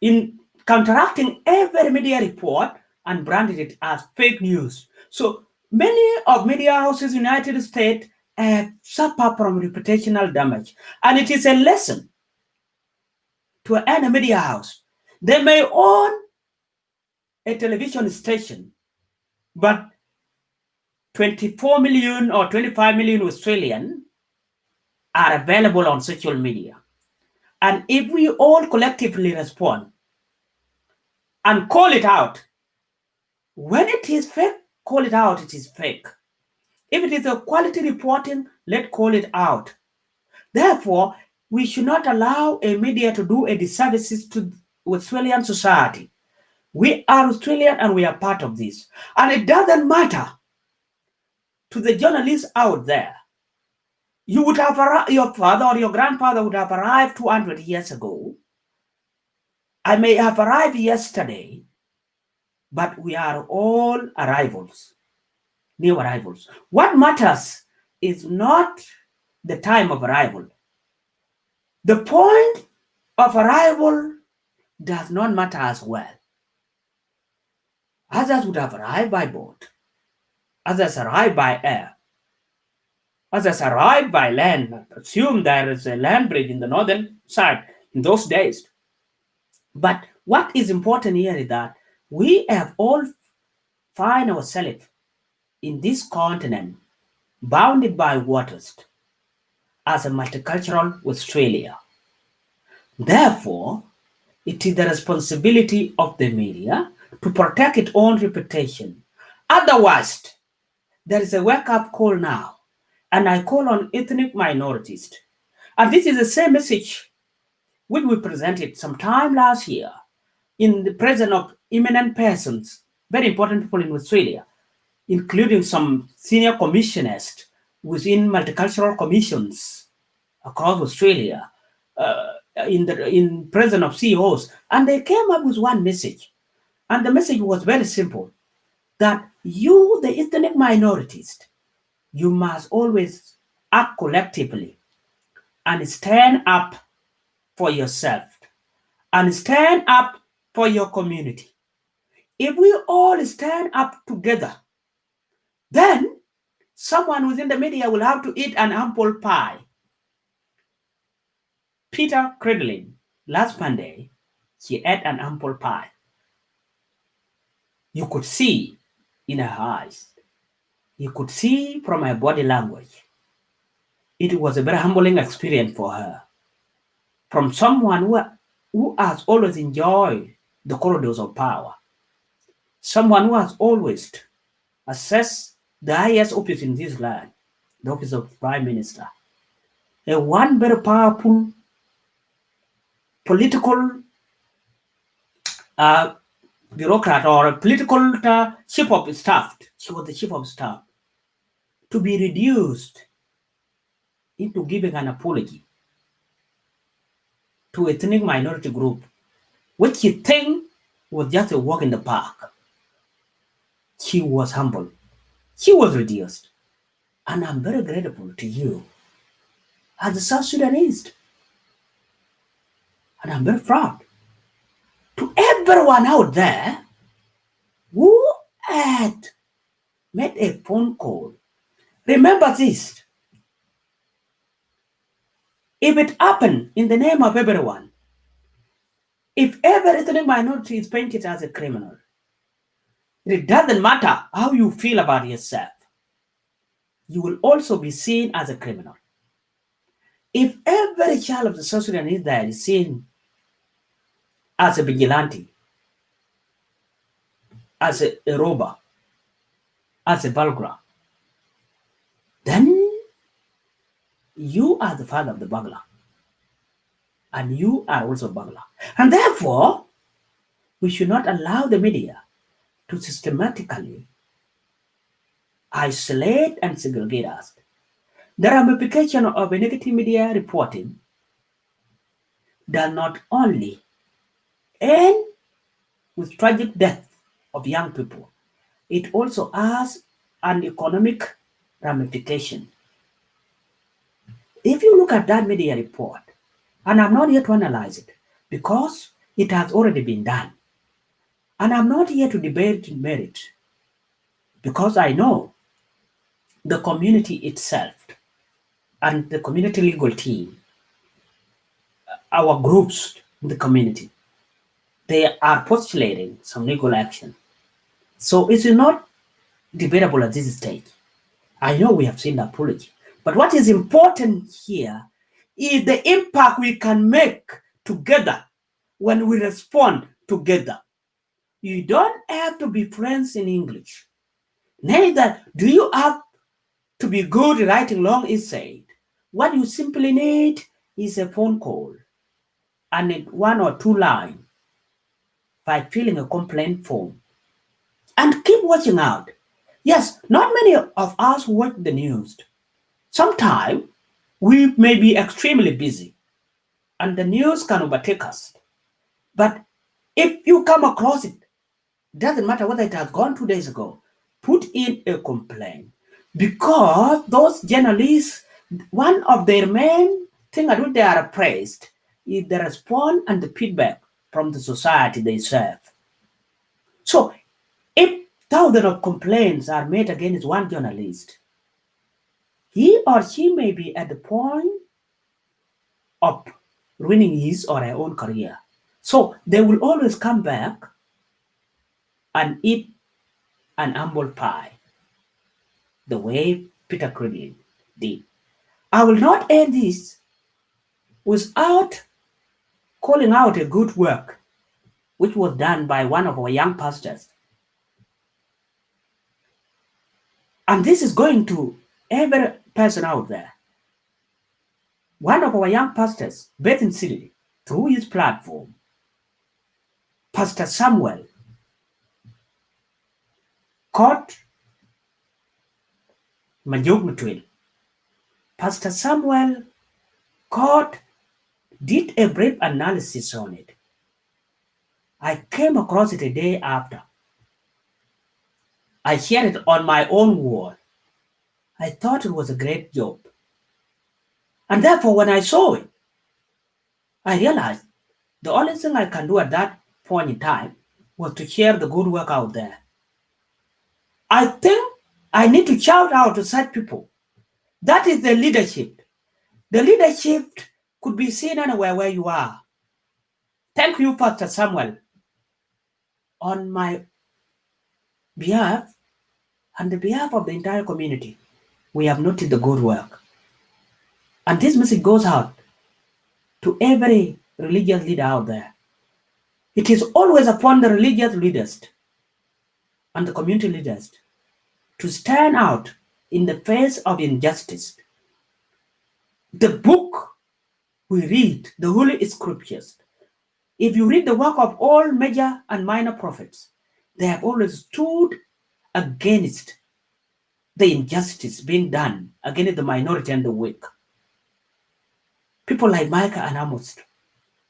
in counteracting every media report and branded it as fake news. So many of media houses in the United States have suffered from reputational damage. And it is a lesson to any media house. They may own a television station, but 24 million or 25 million Australian are available on social media. And if we all collectively respond and call it out, when it is fake, call it out, it is fake. If it is a quality reporting, let's call it out. Therefore, we should not allow a media to do a disservice to Australian society. We are Australian and we are part of this. And it doesn't matter to the journalists out there. You would have your father or your grandfather would have arrived 200 years ago. I may have arrived yesterday, but we are all arrivals, new arrivals. What matters is not the time of arrival. The point of arrival does not matter as well. Others would have arrived by boat. Others arrived by air. Others arrived by land. Assume there is a land bridge in the northern side in those days. But what is important here is that we have all find ourselves in this continent bounded by waters as a multicultural Australia. Therefore, it is the responsibility of the media to protect its own reputation. Otherwise, there is a wake-up call now, and I call on ethnic minorities. And this is the same message which we presented sometime last year in the presence of eminent persons, very important people in Australia, including some senior commissioners within multicultural commissions across Australia, in presence of CEOs, and they came up with one message. And the message was very simple, that you, the ethnic minorities, you must always act collectively and stand up for yourself and stand up for your community. If we all stand up together, then someone within the media will have to eat an apple pie. Peter Credlin, last Monday, he ate an apple pie. You could see in her eyes. You could see from her body language. It was a very humbling experience for her. From someone who has always enjoyed the corridors of power. Someone who has always assessed the highest office in this land, the office of Prime Minister. A one very powerful political bureaucrat or a political chief of staff. She was the chief of staff. To be reduced into giving an apology to a ethnic minority group, which she think was just a walk in the park. She was humble. She was reduced. And I'm very grateful to you as a South Sudanese. And I'm very proud to everyone out there who had made a phone call. Remember this. If it happened in the name of everyone, if every ethnic minority is painted as a criminal, it doesn't matter how you feel about yourself. You will also be seen as a criminal. If every child of the South Sudanese there is seen as a vigilante, as a robber, as a burglar, then you are the father of the burglar. And you are also a burglar. And therefore, we should not allow the media to systematically isolate and segregate us. The ramification of a negative media reporting does not only end with tragic death of young people, it also has an economic ramification. If you look at that media report, and I'm not here to analyze it because it has already been done, and I'm not here to debate merit because I know the community itself and the community legal team, our groups, in the community. They are postulating some legal action. So it is not debatable at this stage. I know we have seen the apology, but what is important here is the impact we can make together when we respond together. You don't have to be friends in English. Neither do you have to be good at writing long essays. What you simply need is a phone call and 1 or 2 lines by filling a complaint form. And keep watching out. Yes, not many of us watch the news. Sometimes we may be extremely busy and the news can overtake us. But if you come across it, doesn't matter whether it has gone 2 days ago, put in a complaint. Because those journalists, one of their main thing at which they are praised is the response and the feedback from the society they serve. So if thousands of complaints are made against one journalist, he or she may be at the point of ruining his or her own career. So they will always come back and eat an humble pie, the way Peter Crillin did. I will not end this without calling out a good work which was done by one of our young pastors. And this is going to every person out there. One of our young pastors, based in Sydney, through his platform, Pastor Samuel, caught Majog. Pastor Samuel caught, did a brief analysis on it. I came across it a day after. I shared it on my own wall. I thought it was a great job. And therefore, when I saw it, I realized the only thing I can do at that point in time was to share the good work out there. I think I need to shout out to such people. That is the leadership. The leadership could be seen anywhere where you are. Thank you, Pastor Samuel, on my behalf and the behalf of the entire community. We have noted the good work. And this message goes out to every religious leader out there. It is always upon the religious leaders and the community leaders to stand out in the face of injustice. The book we read, the Holy Scriptures, if you read the work of all major and minor prophets, they have always stood against the injustice being done against the minority and the weak. People like Micah and Amos,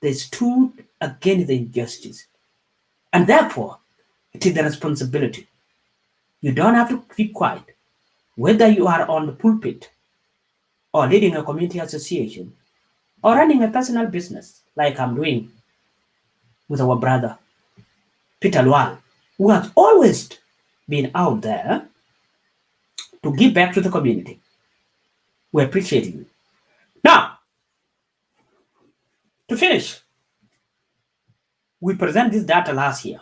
they stood against the injustice. And therefore, it is the responsibility. You don't have to keep quiet. Whether you are on the pulpit or leading a community association or running a personal business like I'm doing with our brother, Peter Lual, who has always been out there to give back to the community. We appreciate you. Now, to finish, we present this data last year.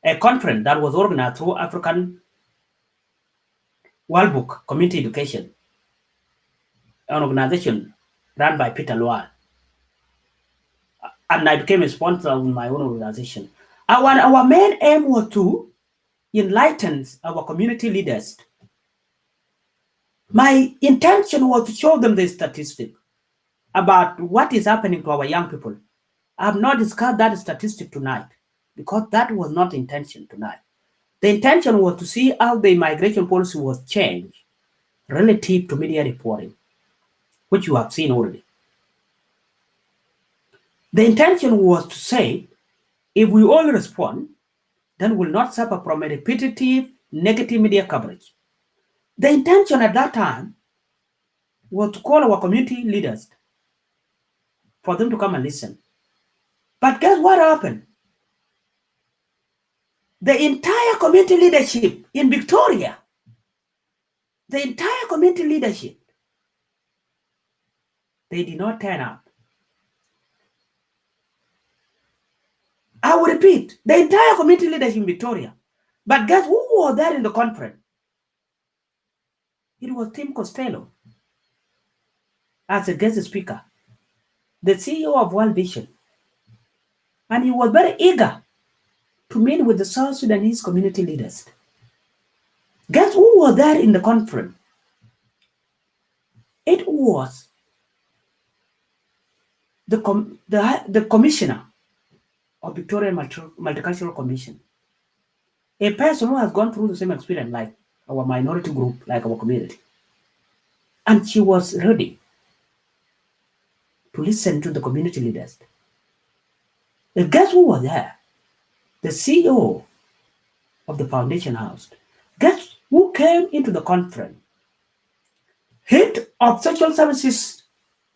A conference that was organized through African World Book Community Education, an organization run by Peter Lual. And I became a sponsor of my own organization. Our main aim was to enlighten our community leaders. My intention was to show them the statistic about what is happening to our young people. I have not discussed that statistic tonight because that was not the intention tonight. The intention was to see how the immigration policy was changed relative to media reporting, which you have seen already. The intention was to say, if we all respond, then we'll not suffer from a repetitive negative media coverage. The intention at that time was to call our community leaders for them to come and listen. But guess what happened? The entire community leadership in Victoria, the entire community leadership, they did not turn up. I will repeat, the entire community leadership in Victoria. But guess who was there in the conference? It was Tim Costello as a guest speaker, the CEO of World Vision. And he was very eager to meet with the South Sudanese community leaders. Guess who was there in the conference? It was the commissioner of Victorian Multicultural Commission, a person who has gone through the same experience like our minority group, like our community. And she was ready to listen to the community leaders. And guess who was there? The CEO of the Foundation House. Guess who came into the conference? Head of social services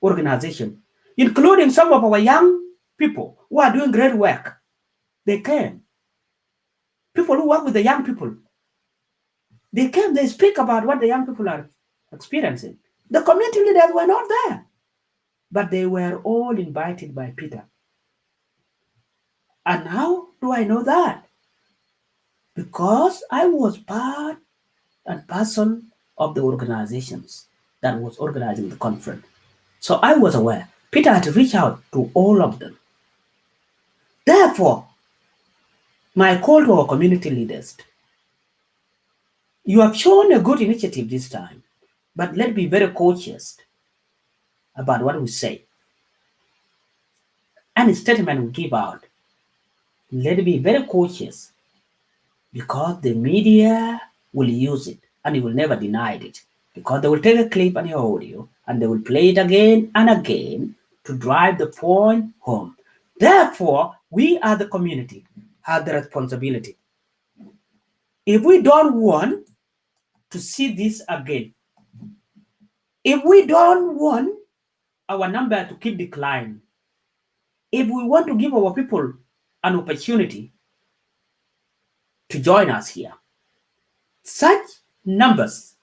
organization, including some of our young people who are doing great work. They came. People who work with the young people. They came, they speak about what the young people are experiencing. The community leaders were not there, but they were all invited by Peter. And how do I know that? Because I was part and parcel of the organizations that was organizing the conference. So I was aware. Peter had to reach out to all of them. Therefore, my call to our community leaders, you have shown a good initiative this time, but let's be very cautious about what we say. Any statement we give out, let's be very cautious because the media will use it and you will never deny it because they will take a clip and your audio and they will play it again and again to drive the point home. Therefore, we as the community have the responsibility. If we don't want to see this again, if we don't want our number to keep declining, if we want to give our people an opportunity to join us here, such numbers,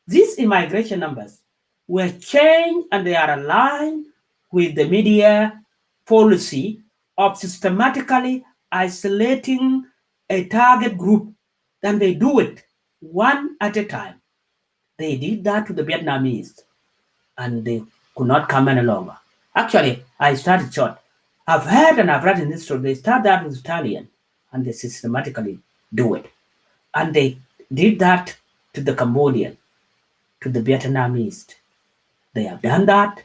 these immigration numbers, were changed and they are aligned with the media policy of systematically isolating a target group. Then they do it one at a time. They did that to the Vietnamese and they could not come any longer. Actually, I started short. I've heard and I've read in this story, they start that with Italian and they systematically do it. And they did that to the Cambodian, to the Vietnamese. They have done that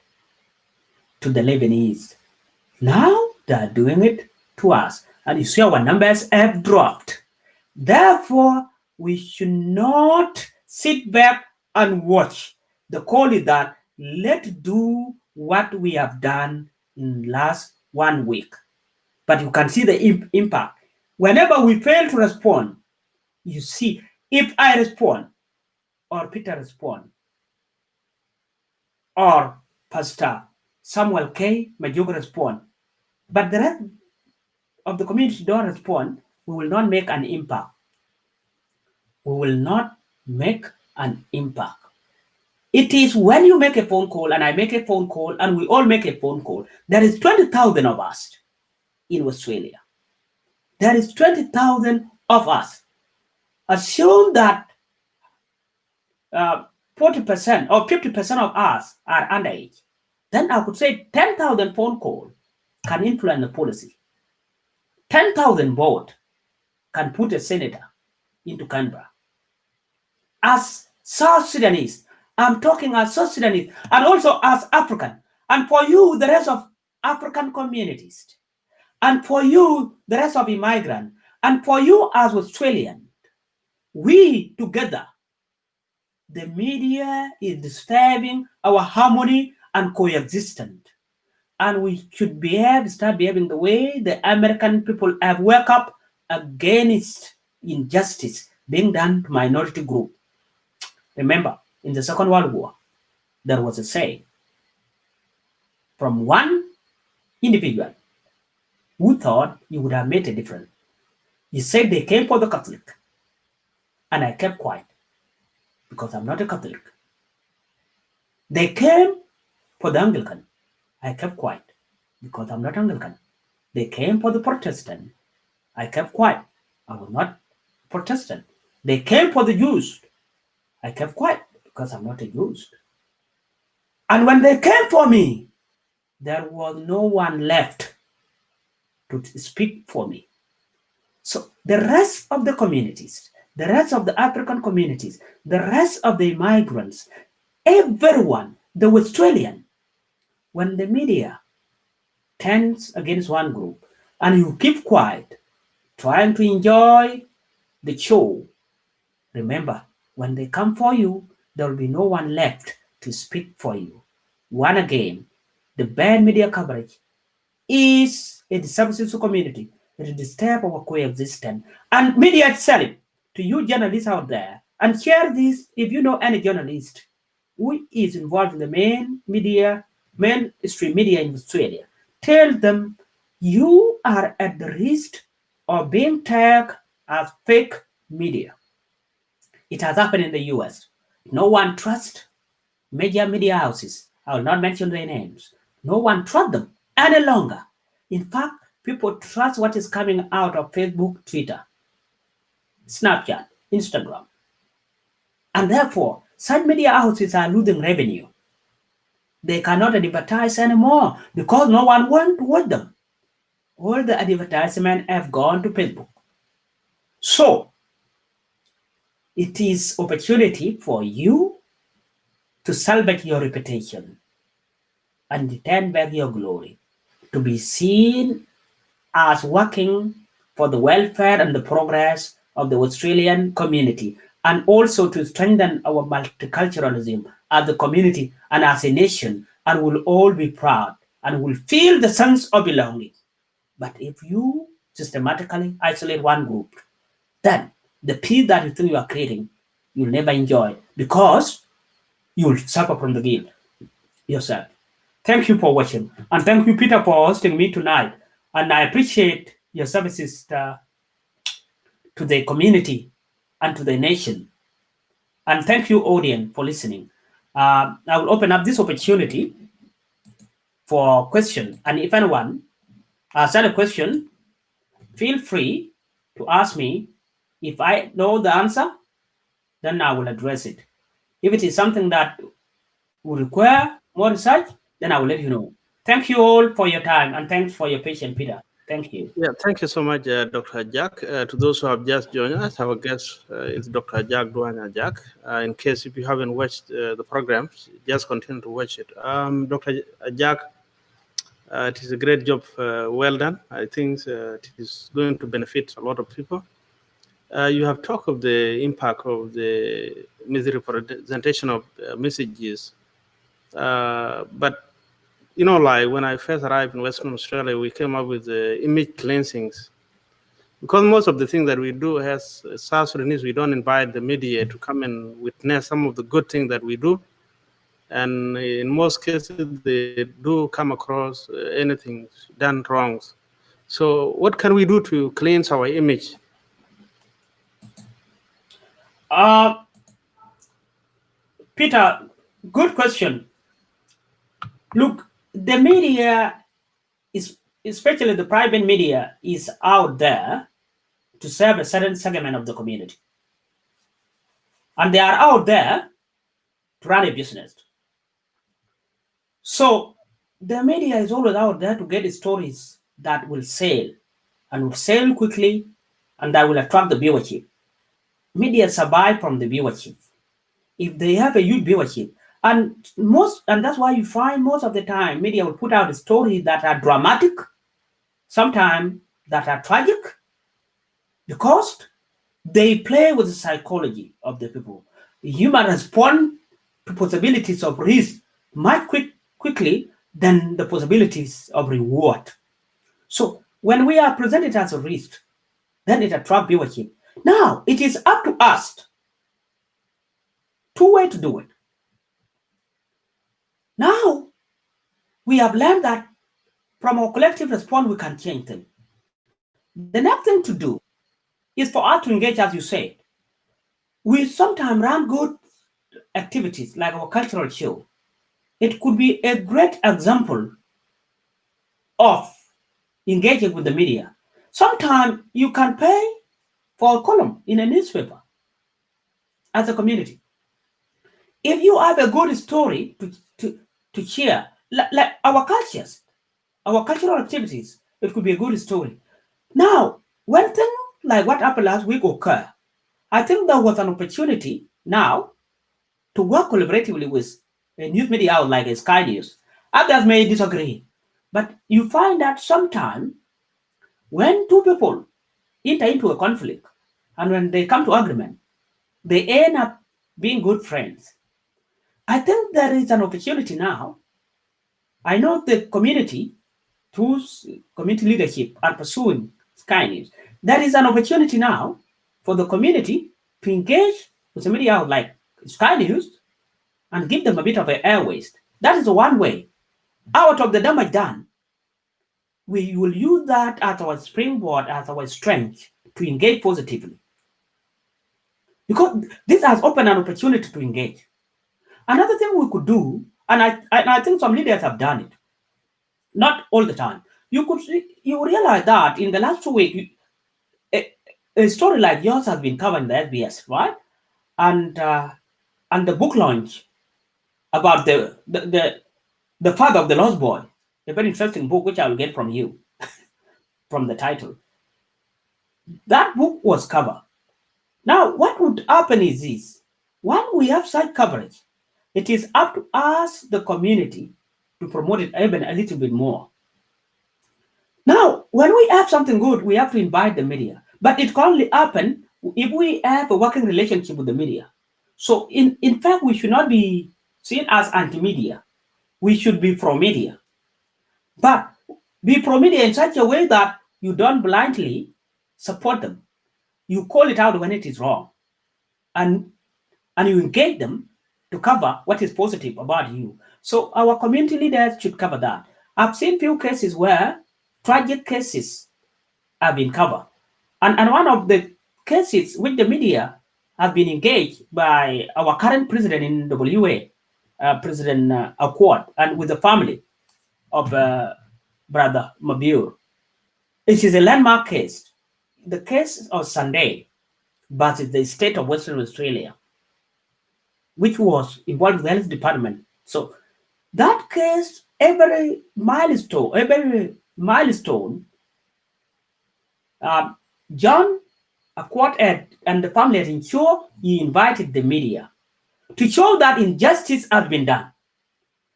to the Lebanese. Now they are doing it to us. And you see our numbers have dropped. Therefore, we should not sit back and watch. The call is that let's do what we have done in last 1 week. But you can see the impact. Whenever we fail to respond, you see, if I respond, or Peter respond, or Pastor Samuel K. Majoga respond, but the rest of the community don't respond, we will not make an impact. We will not make an impact. It is when you make a phone call and I make a phone call and we all make a phone call, there is 20,000 of us in Australia. There is 20,000 of us. Assume that 40% or 50% of us are underage. Then I could say 10,000 phone calls can influence the policy. 10,000 votes can put a senator into Canberra. As South Sudanese, I'm talking as South Sudanese and also as African. And for you, the rest of African communities. And for you, the rest of immigrants. And for you as Australian. We together, the media is disturbing our harmony and coexistence. And we should start behaving the way the American people have woke up against injustice being done to minority group. Remember, in the Second World War, there was a saying from one individual who thought he would have made a difference. He said they came for the Catholic, and I kept quiet because I'm not a Catholic. They came for the Anglican. I kept quiet because I'm not Anglican. They came for the Protestant. I kept quiet. I was not Protestant. They came for the Jews. I kept quiet because I'm not a Jew. And when they came for me, there was no one left to speak for me. So the rest of the communities, the rest of the African communities, the rest of the migrants, everyone, the Australian, when the media turns against one group and you keep quiet, trying to enjoy the show, remember, when they come for you, there will be no one left to speak for you. One again, the bad media coverage is a disservice to community. It disturbs our coexistence. And media itself, to you journalists out there, and share this if you know any journalist who is involved in the mainstream media in Australia. Tell them you are at the risk of being tagged as fake media. It has happened in the US. No one trusts major media houses. I will not mention their names. No one trusts them any longer. In fact, people trust what is coming out of Facebook, Twitter, Snapchat, Instagram. And therefore, such media houses are losing revenue. They cannot advertise anymore because no one wants to watch them. All the advertisements have gone to Facebook. So, it is opportunity for you to salvage your reputation and return back your glory, to be seen as working for the welfare and the progress of the Australian community, and also to strengthen our multiculturalism as a community and as a nation, and we'll all be proud and will feel the sense of belonging. But if you systematically isolate one group, then the peace that you think you are creating, you'll never enjoy because you'll suffer from the guilt yourself. Thank you for watching. And thank you, Peter, for hosting me tonight. And I appreciate your services to the community and to the nation. And thank you, audience, for listening. I will open up this opportunity for question. And if anyone has a question, feel free to ask me. If I know the answer, then I will address it. If it is something that will require more research, then I will let you know. Thank you all for your time, and thanks for your patience, Peter. Thank you. Yeah, thank you so much, Dr. Ajak. To those who have just joined us, our guest is Dr. Ajak Duany Ajak. In case if you haven't watched the program, just continue to watch it. Dr. Ajak, it is a great job, well done. I think it is going to benefit a lot of people. You have talked of the impact of the misrepresentation of messages, but you know, like when I first arrived in Western Australia, we came up with the image cleansings. Because most of the things that we do as South Sudanese, we don't invite the media to come and witness some of the good things that we do. And in most cases, they do come across anything done wrong. So what can we do to cleanse our image? Peter, good question. Look, the media is, especially the private media, is out there to serve a certain segment of the community. And they are out there to run a business. So the media is always out there to get stories that will sell and will sell quickly and that will attract the viewership. Media survive from the viewership. If they have a huge viewership, and that's why you find most of the time media will put out stories that are dramatic, sometimes that are tragic, because they play with the psychology of the people. Human respond to possibilities of risk much quickly than the possibilities of reward. So when we are presented as a risk, then it attracts viewership. Now it is up to us two ways to do it. Now we have learned that from our collective response we can change things. The next thing to do is for us to engage, as you said. We sometimes run good activities like our cultural show. It could be a great example of engaging with the media. Sometimes you can pay for a column in a newspaper as a community. If you have a good story to share, like our cultures, our cultural activities, it could be a good story. Now, when things like what happened last week occur, I think there was an opportunity now to work collaboratively with a news media out like a Sky News. Others may disagree, but you find that sometimes when two people enter into a conflict and when they come to agreement, they end up being good friends. I think there is an opportunity now. I know the community, through community leadership, are pursuing Sky News. There is an opportunity now for the community to engage with the media like Sky News and give them a bit of an air waste. That is one way. Out of the damage done, we will use that as our springboard, as our strength to engage positively. Because this has opened an opportunity to engage. Another thing we could do, and I think some leaders have done it, not all the time. You realize that in the last 2 weeks, a story like yours has been covered in the SBS, right? And the book launch about the father of the lost boy, a very interesting book which I will get from you, from the title. That book was covered. Now, what would happen is this: when we have such coverage, it is up to us, the community, to promote it even a little bit more. Now, when we have something good, we have to invite the media. But it can only happen if we have a working relationship with the media. So, in fact, we should not be seen as anti-media. We should be pro-media. But be pro-media in such a way that you don't blindly support them. You call it out when it is wrong. And you engage them to cover what is positive about you. So our community leaders should cover that. I've seen few cases where tragic cases have been covered. And one of the cases which the media have been engaged by our current president in WA, President Accord, and with the family of Brother Mabur. It is a landmark case. The case of Sunday versus the state of Western Australia, which was involved with the health department. So that case, every milestone, John Accord and the family had ensured he invited the media to show that injustice has been done.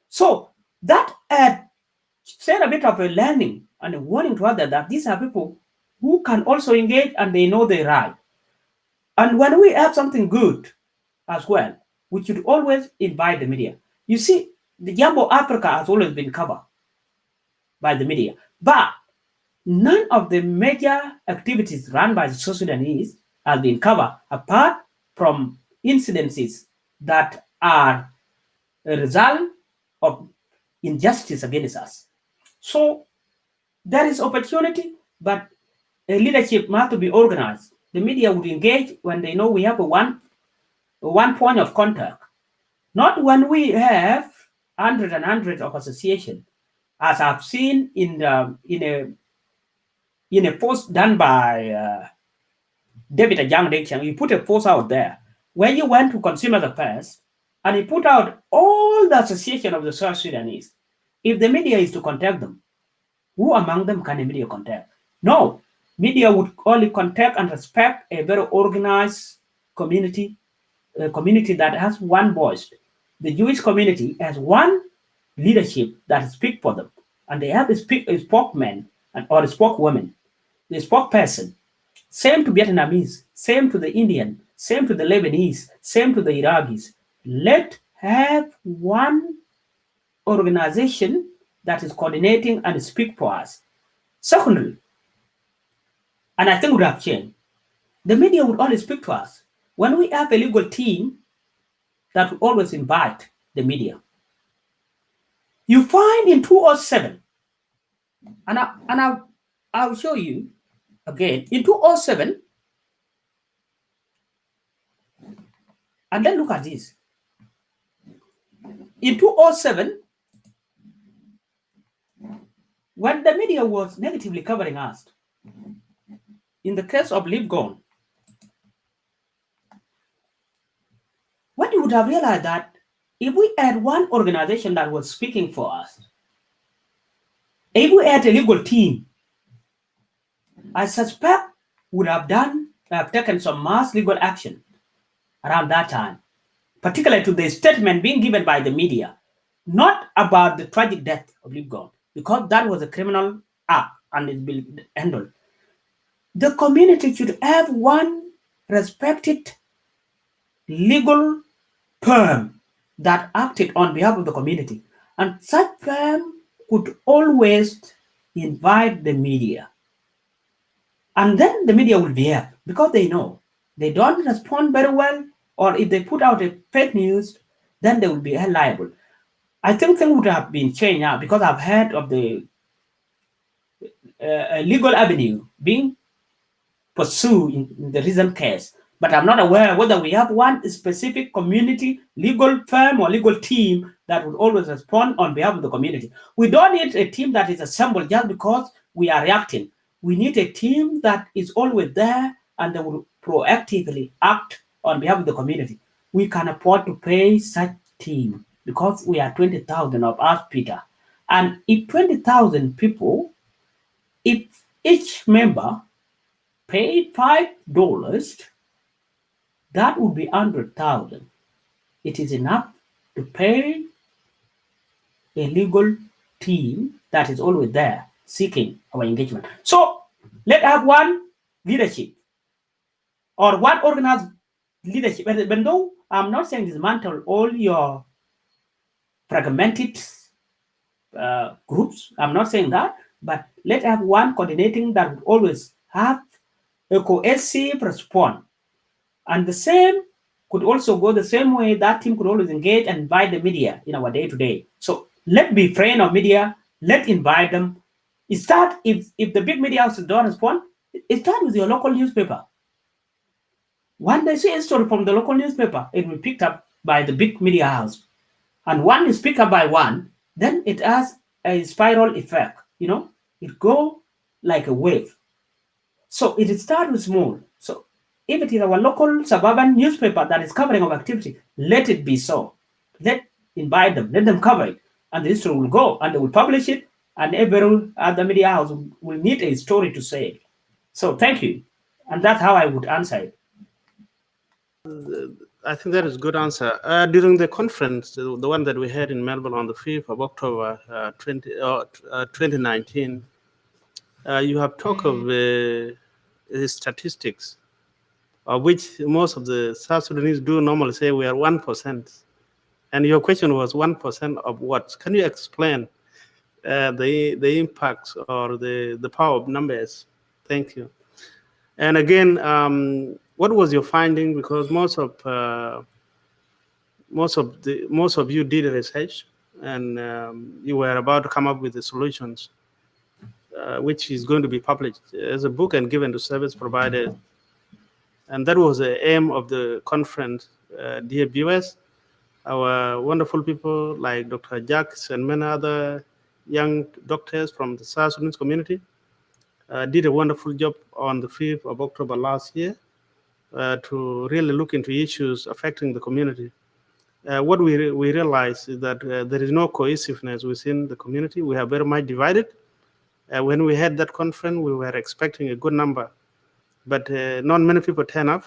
So that had said a bit of a learning and a warning to others that these are people who can also engage and they know their right. And when we have something good as well, we should always invite the media. You see, the Jambo Africa has always been covered by the media, but none of the major activities run by the Sudanese has been covered apart from incidences that are a result of injustice against us. So there is opportunity, but a leadership must be organized. The media would engage when they know we have a one point of contact, not when we have hundreds and hundreds of associations, as I've seen in a post done by David Ajak. He put a post out there where you went to Consumer Affairs and he put out all the association of the South Sudanese. If the media is to contact them, who among them can the media contact? No, media would only contact and respect a very organized community, a community that has one voice. The Jewish community has one leadership that speaks for them, and they have a spokesman or a spokeswoman, the spokesperson. Same to Vietnamese, same to the Indian, same to the Lebanese, same to the Iraqis. Let have one organization that is coordinating and speak for us. Secondly, and I think would have changed, the media would always speak to us. When we have a legal team that would always invite the media. You find in 207, and I'll show you again, in 207, and then look at this. In 207, when the media was negatively covering us, in the case of Libgon, what you would have realized that if we had one organization that was speaking for us, if we had a legal team, I suspect would have taken some mass legal action around that time, particularly to the statement being given by the media, not about the tragic death of Libgon, because that was a criminal act and it's been handled. The community should have one respected legal firm that acted on behalf of the community. And such firm could always invite the media. And then the media will behave because they know they don't respond very well, or if they put out a fake news, then they will be held liable. I think things would have been changed now because I've heard of the legal avenue being pursued in the recent case. But I'm not aware whether we have one specific community legal firm or legal team that would always respond on behalf of the community. We don't need a team that is assembled just because we are reacting. We need a team that is always there and they will proactively act on behalf of the community. We can afford to pay such team because we are 20,000 of us, Peter. And if 20,000 people, if each member paid $5, that would be 100,000. It is enough to pay a legal team that is always there seeking our engagement. So let's have one leadership or one organized leadership. Even though I'm not saying dismantle all your fragmented groups, I'm not saying that, but let's have one coordinating that would always have a cohesive response. And the same could also go the same way that team could always engage and invite the media in our day-to-day. So let's be friend of media, let's invite them. It start if the big media houses don't respond, it start with your local newspaper. When they see a story from the local newspaper, it will be picked up by the big media house. And one is picked up by one, then it has a spiral effect, it go like a wave. So it starts with small. So if it is our local suburban newspaper that is covering our activity, let it be so. Let invite them, let them cover it, and the story will go and they will publish it, and every other media house will need a story to say. So thank you, and that's how I would answer it. I think that is a good answer. During the conference, the one that we had in Melbourne on the 5th of October 2019, you have talked of the statistics, of which most of the South Sudanese do normally say we are 1%. And your question was 1% of what? Can you explain the impacts or the power of numbers? Thank you. And again, what was your finding? Because most of you did research, and you were about to come up with the solutions, which is going to be published as a book and given to service providers. And that was the aim of the conference, DWS. Our wonderful people like Dr. Ajak and many other young doctors from the South Sudanese community did a wonderful job on the 5th of October last year to really look into issues affecting the community. What we realized is that there is no cohesiveness within the community. We are very much divided. When we had that conference, we were expecting a good number, but not many people turn up.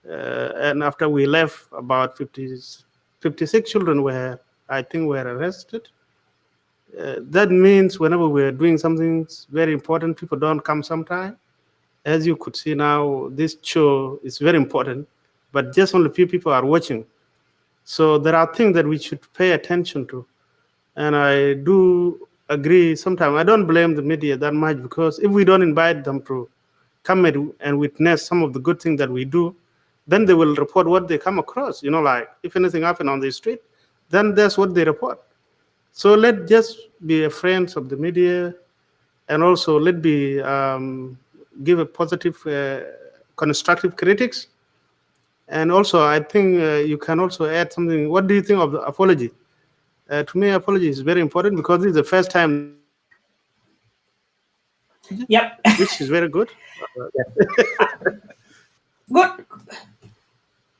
And after we left, about 56 children were, I think, were arrested. That means whenever we're doing something very important, people don't come sometime. As you could see now, this show is very important, but just only few people are watching. So there are things that we should pay attention to. And I do agree sometimes. I don't blame the media that much, because if we don't invite them to come and witness some of the good things that we do, then they will report what they come across. Like if anything happen on the street, then that's what they report. So let's just be friends of the media, and also let be give a positive, constructive critics. And also, I think you can also add something. What do you think of the apology? To me, apology is very important, because this is the first time that we have Yep. which is very good. Good.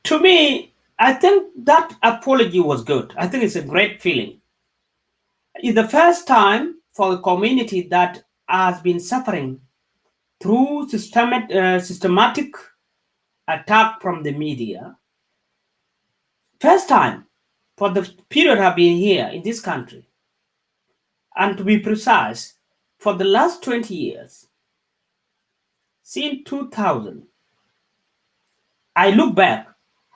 To me, I think that apology was good. I think it's a great feeling. It's the first time for a community that has been suffering through systematic attack from the media. First time for the period I've been here in this country. And to be precise, for the last 20 years, since 2000, I look back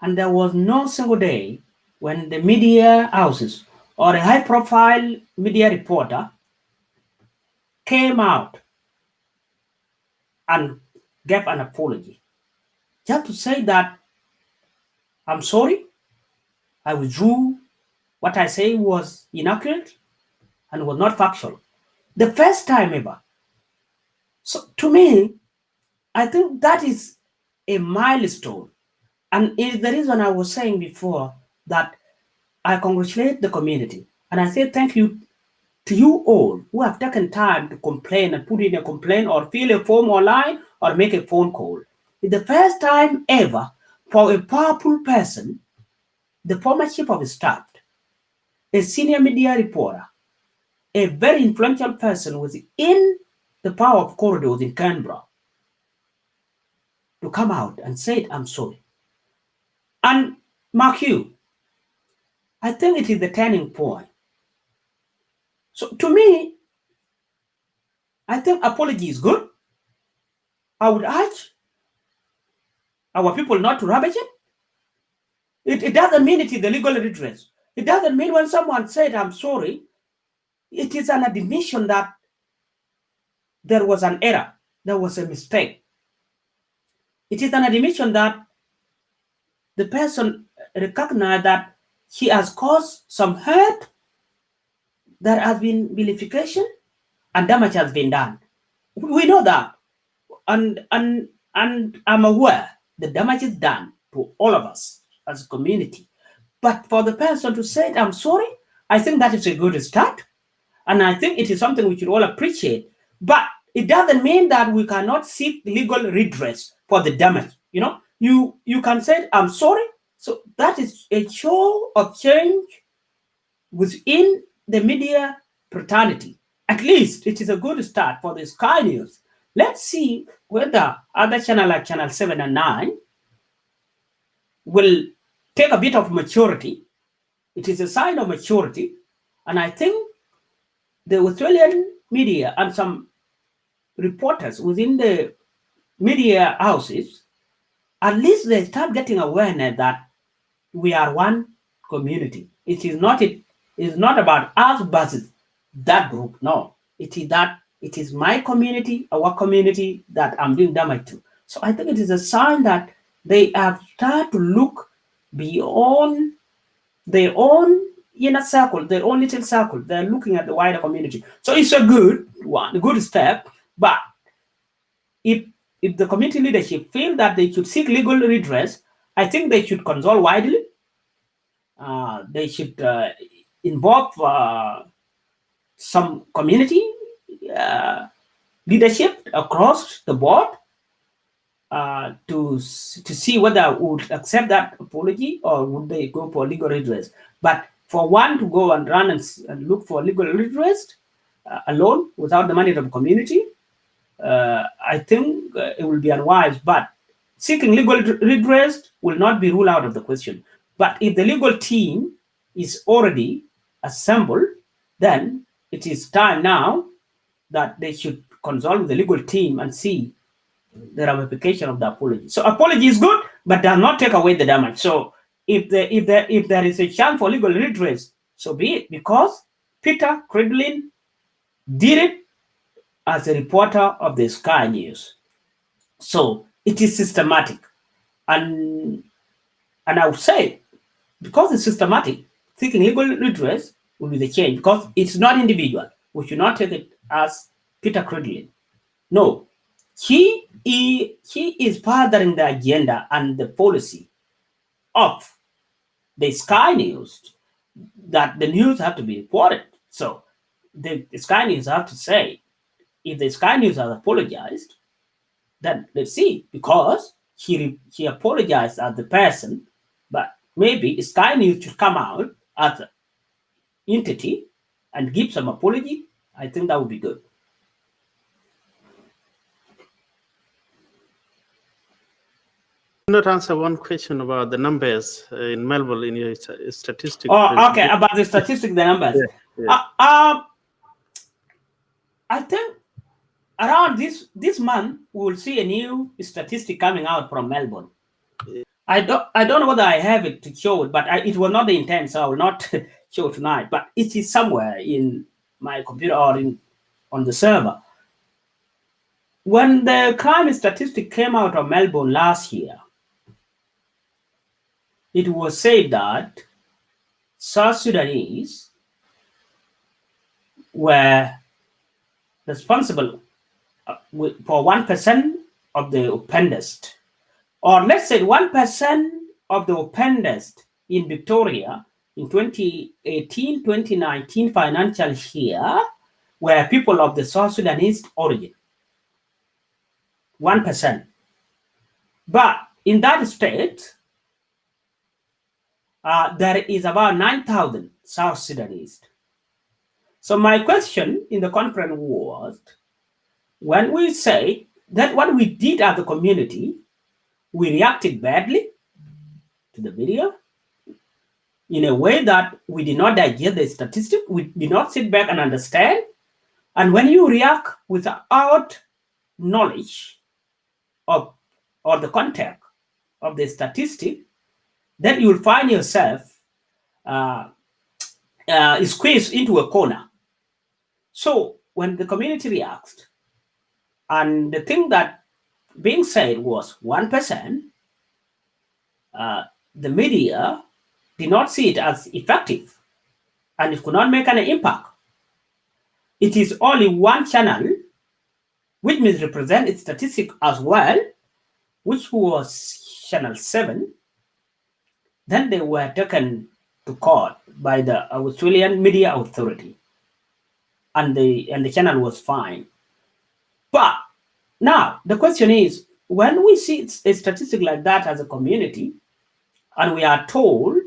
and there was no single day when the media houses or a high profile media reporter came out and gave an apology. Just to say that I'm sorry, I withdrew, what I say was inaccurate and was not factual. The first time ever. So to me, I think that is a milestone. And it is the reason I was saying before that I congratulate the community. And I say thank you to you all who have taken time to complain and put in a complaint or fill a form online or make a phone call. It's the first time ever for a powerful person, the former chief of staff, a senior media reporter, a very influential person within the power of corridors in Canberra, to come out and say, I'm sorry. And mark you, I think it is the turning point. So to me, I think apology is good. I would urge our people not to rubbish it. It doesn't mean it is the legal redress. It doesn't mean when someone said, I'm sorry, it is an admission that there was an error, there was a mistake. It is an admission that the person recognized that he has caused some hurt, there has been vilification, and damage has been done. We know that. And I'm aware the damage is done to all of us as a community. But for the person to say, I'm sorry, I think that is a good start. And I think it is something we should all appreciate. But it doesn't mean that we cannot seek legal redress for the damage. You can say, I'm sorry. So that is a show of change within the media fraternity. At least it is a good start for the Sky News. Let's see whether other channels like Channel 7 and 9 will take a bit of maturity. It is a sign of maturity. And I think the Australian media and some reporters within the media houses, at least they start getting awareness that we are one community. It is not about us versus that group. No, it is that it is my community, our community that I'm doing damage to. So I think it is a sign that they have started to look beyond their own inner circle, their own little circle. They're looking at the wider community. So it's a good one, a good step. But if the community leadership feel that they should seek legal redress, I think they should consult widely. They should involve some community leadership across the board to see whether would accept that apology or would they go for legal redress. But for one to go and run and look for legal redress alone without the mandate of the community, I think it will be unwise. But seeking legal redress will not be ruled out of the question. But if the legal team is already assembled, then it is time now that they should consult with the legal team and see the ramification of the apology. So apology is good, but does not take away the damage. So if there is a chance for legal redress, so be it, because Peter Cridlin did it as a reporter of the Sky News. So it is systematic. And I would say, because it's systematic, seeking legal redress will be the change, because it's not individual. We should not take it as Peter Cridlin. No, he is furthering the agenda and the policy of the Sky News that the news have to be reported. So the Sky News have to say, if the Sky News has apologized, then let's see, because he apologized as the person, but maybe Sky News should come out as an entity and give some apology. I think that would be good. Not answer one question about the numbers in Melbourne in your statistics. Oh, okay, about the statistics, the numbers. Yeah, yeah. I think around this month we will see a new statistic coming out from Melbourne. I don't know whether I have it to show it, but it was not the intent, so I will not show tonight. But it is somewhere in my computer or on the server. When the crime statistic came out of Melbourne last year, it was said that South Sudanese were responsible for 1% of the offenders, or let's say 1% of the offenders in Victoria in 2018-2019 financial year were people of the South Sudanese origin. 1%. But in that state, there is about 9,000 South Sudanese. So my question in the conference was, when we say that what we did as a community, we reacted badly to the video in a way that we did not digest the statistic, we did not sit back and understand. And when you react without knowledge of or the context of the statistic, then you'll find yourself squeezed into a corner. So when the community reacts, and the thing that being said was 1%, the media did not see it as effective, and it could not make any impact. It is only one channel which misrepresents its statistic as well, which was Channel 7. Then they were taken to court by the Australian Media Authority, and the channel was fined. But now the question is, when we see a statistic like that as a community, and we are told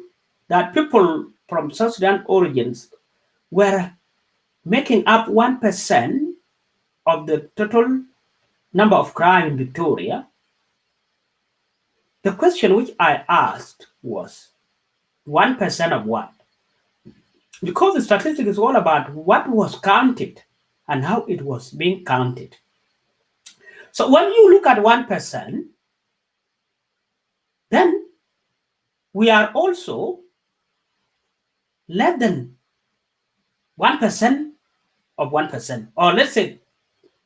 that people from South Sudan origins were making up 1% of the total number of crime in Victoria, the question which I asked was, 1% of what? Because the statistic is all about what was counted and how it was being counted. So when you look at 1%, then we are also less than 1% of 1%. Or let's say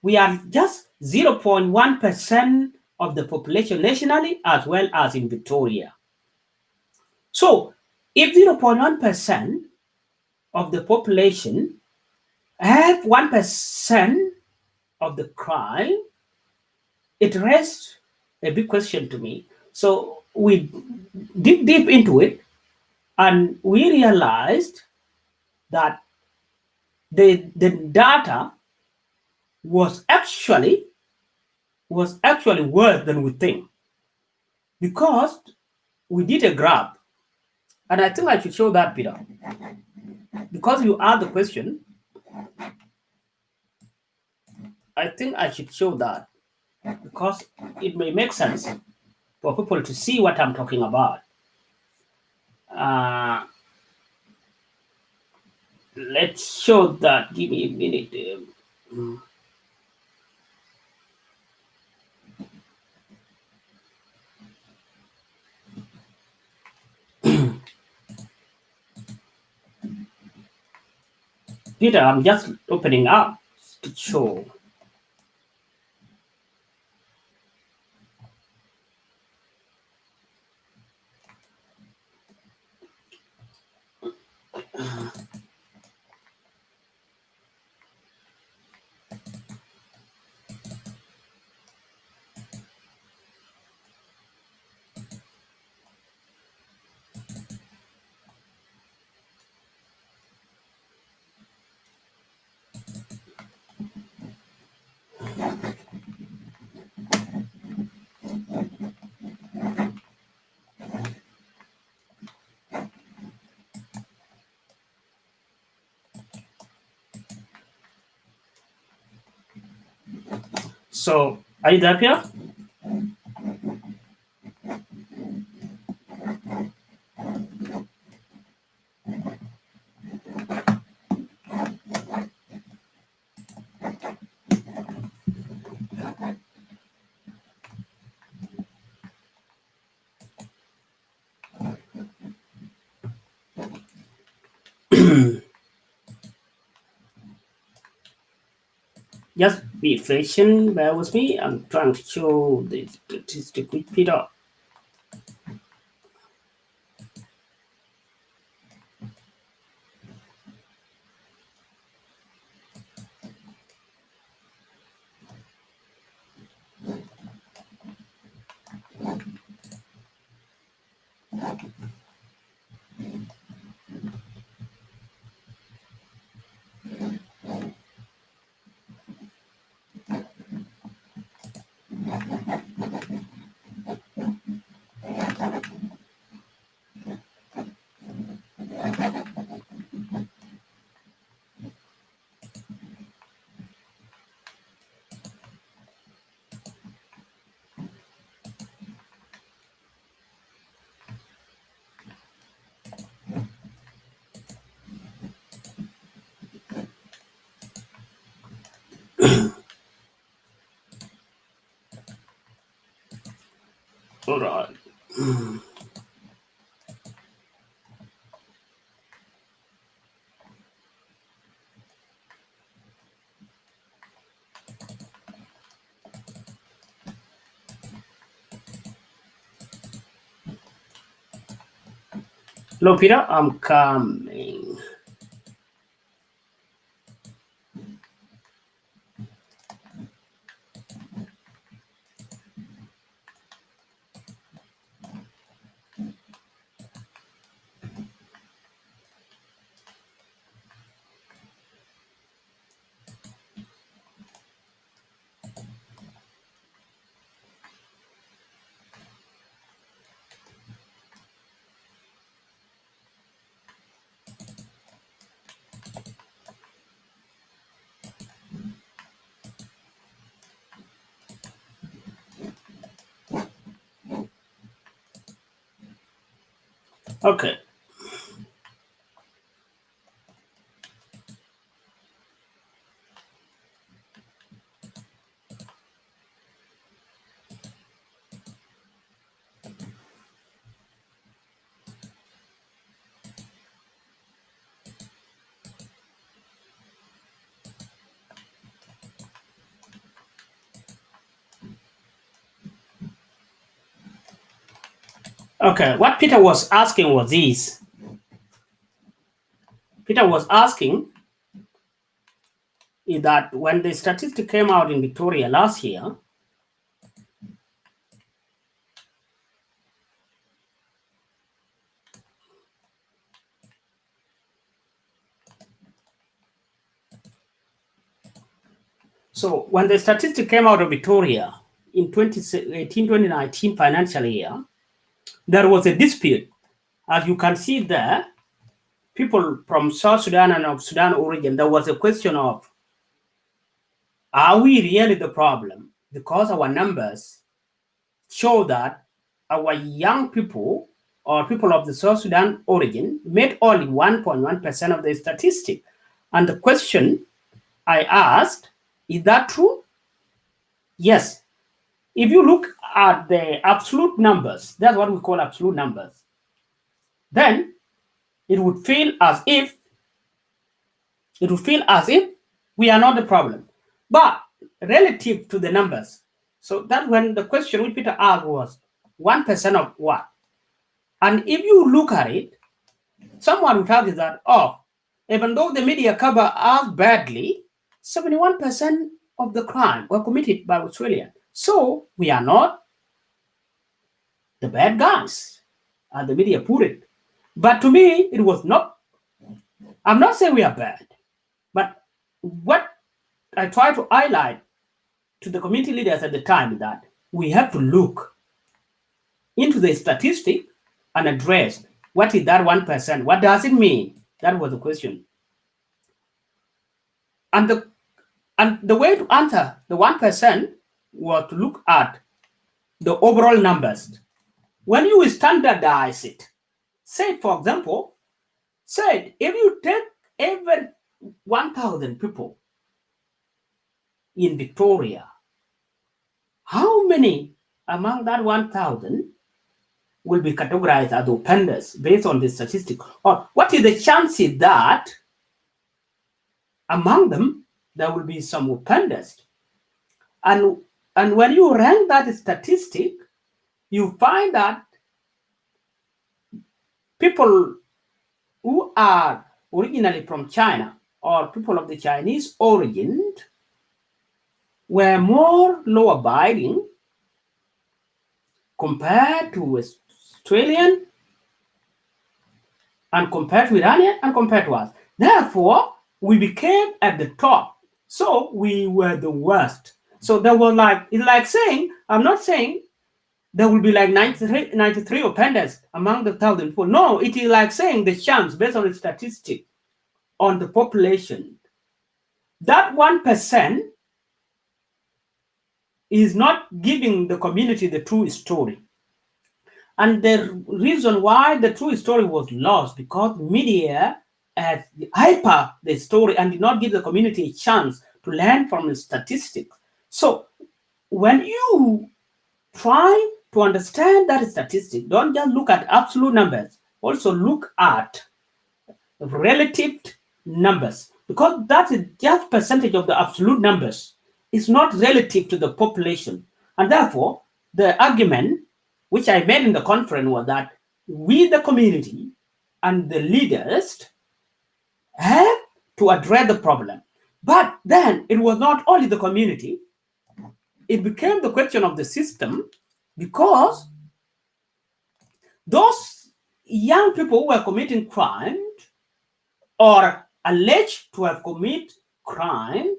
we are just 0.1% of the population nationally as well as in Victoria. So if 0.1% of the population have 1% of the crime, it raises a big question to me. So we dig deep into it, and we realized that the data was actually worse than we think, because we did a graph, and I think I should show that, Peter, because you asked the question. I think I should show that because it may make sense for people to see what I'm talking about. Let's show that. Give me a minute. Peter, I'm just opening up to show. So, are you there, Peter? Just be patient, bear with me. I'm trying to show the statistic with Peter. All right. Hello, Peter. I'm coming. Okay. Okay, what Peter was asking was this. Peter was asking is that when the statistic came out in Victoria last year, so when the statistic came out of Victoria in 2018-2019 financial year, there was a dispute. As you can see there, people from South Sudan and of Sudan origin, there was a question of, are we really the problem? Because our numbers show that our young people or people of the South Sudan origin made only 1.1% of the statistic. And the question I asked, is that true? Yes. If you look at the absolute numbers, that's what we call absolute numbers, then it would feel as if we are not the problem. But relative to the numbers, so that when the question which Peter asked was 1% of what? And if you look at it, someone would argue that, oh, even though the media cover us badly, 71% of the crime were committed by Australians. So we are not the bad guys, as the media put it. But to me, it was not. I'm not saying we are bad, but what I try to highlight to the community leaders at the time is that we have to look into the statistic and address what is that 1%? What does it mean? That was the question. And the way to answer the 1%, was to look at the overall numbers. When you standardize it, say, for example, if you take every 1,000 people in Victoria, how many among that 1,000 will be categorized as offenders based on the statistic? Or what is the chances that among them there will be some offenders? And when you rank that statistic, you find that people who are originally from China or people of the Chinese origin were more law-abiding compared to Australian and compared to Iranian and compared to us. Therefore, we became at the top. So we were the worst. So there was it's like saying, I'm not saying there will be like 93 offenders among the 1,000 people. No, it is like saying the chance based on the statistic on the population. That 1% is not giving the community the true story. And the reason why the true story was lost because media had hyper the story and did not give the community a chance to learn from the statistics. So when you try to understand that statistic, don't just look at absolute numbers, also look at relative numbers, because that is just percentage of the absolute numbers. It's not relative to the population. And therefore, the argument which I made in the conference was that we, the community and the leaders, have to address the problem. But then it was not only the community, it became the question of the system, because those young people who were committing crime or alleged to have committed crime,